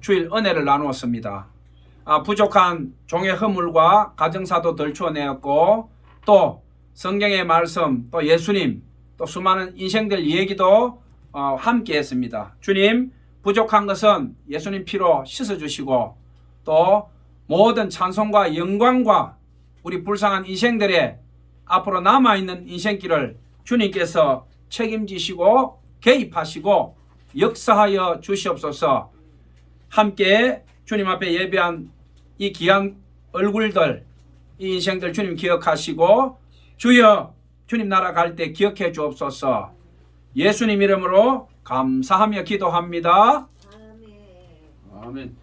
주일 은혜를 나누었습니다. 부족한 종의 허물과 가정사도 덜추어내었고 또 성경의 말씀 또 예수님 또 수많은 인생들 얘기도 함께 했습니다. 주님, 부족한 것은 예수님 피로 씻어주시고 또 모든 찬송과 영광과 우리 불쌍한 인생들의 앞으로 남아있는 인생길을 주님께서 책임지시고 개입하시고 역사하여 주시옵소서. 함께 주님 앞에 예배한 이 귀한 얼굴들, 이 인생들 주님 기억하시고 주여 주님 나라 갈 때 기억해 주옵소서. 예수님 이름으로 감사하며 기도합니다. 아멘. 아멘.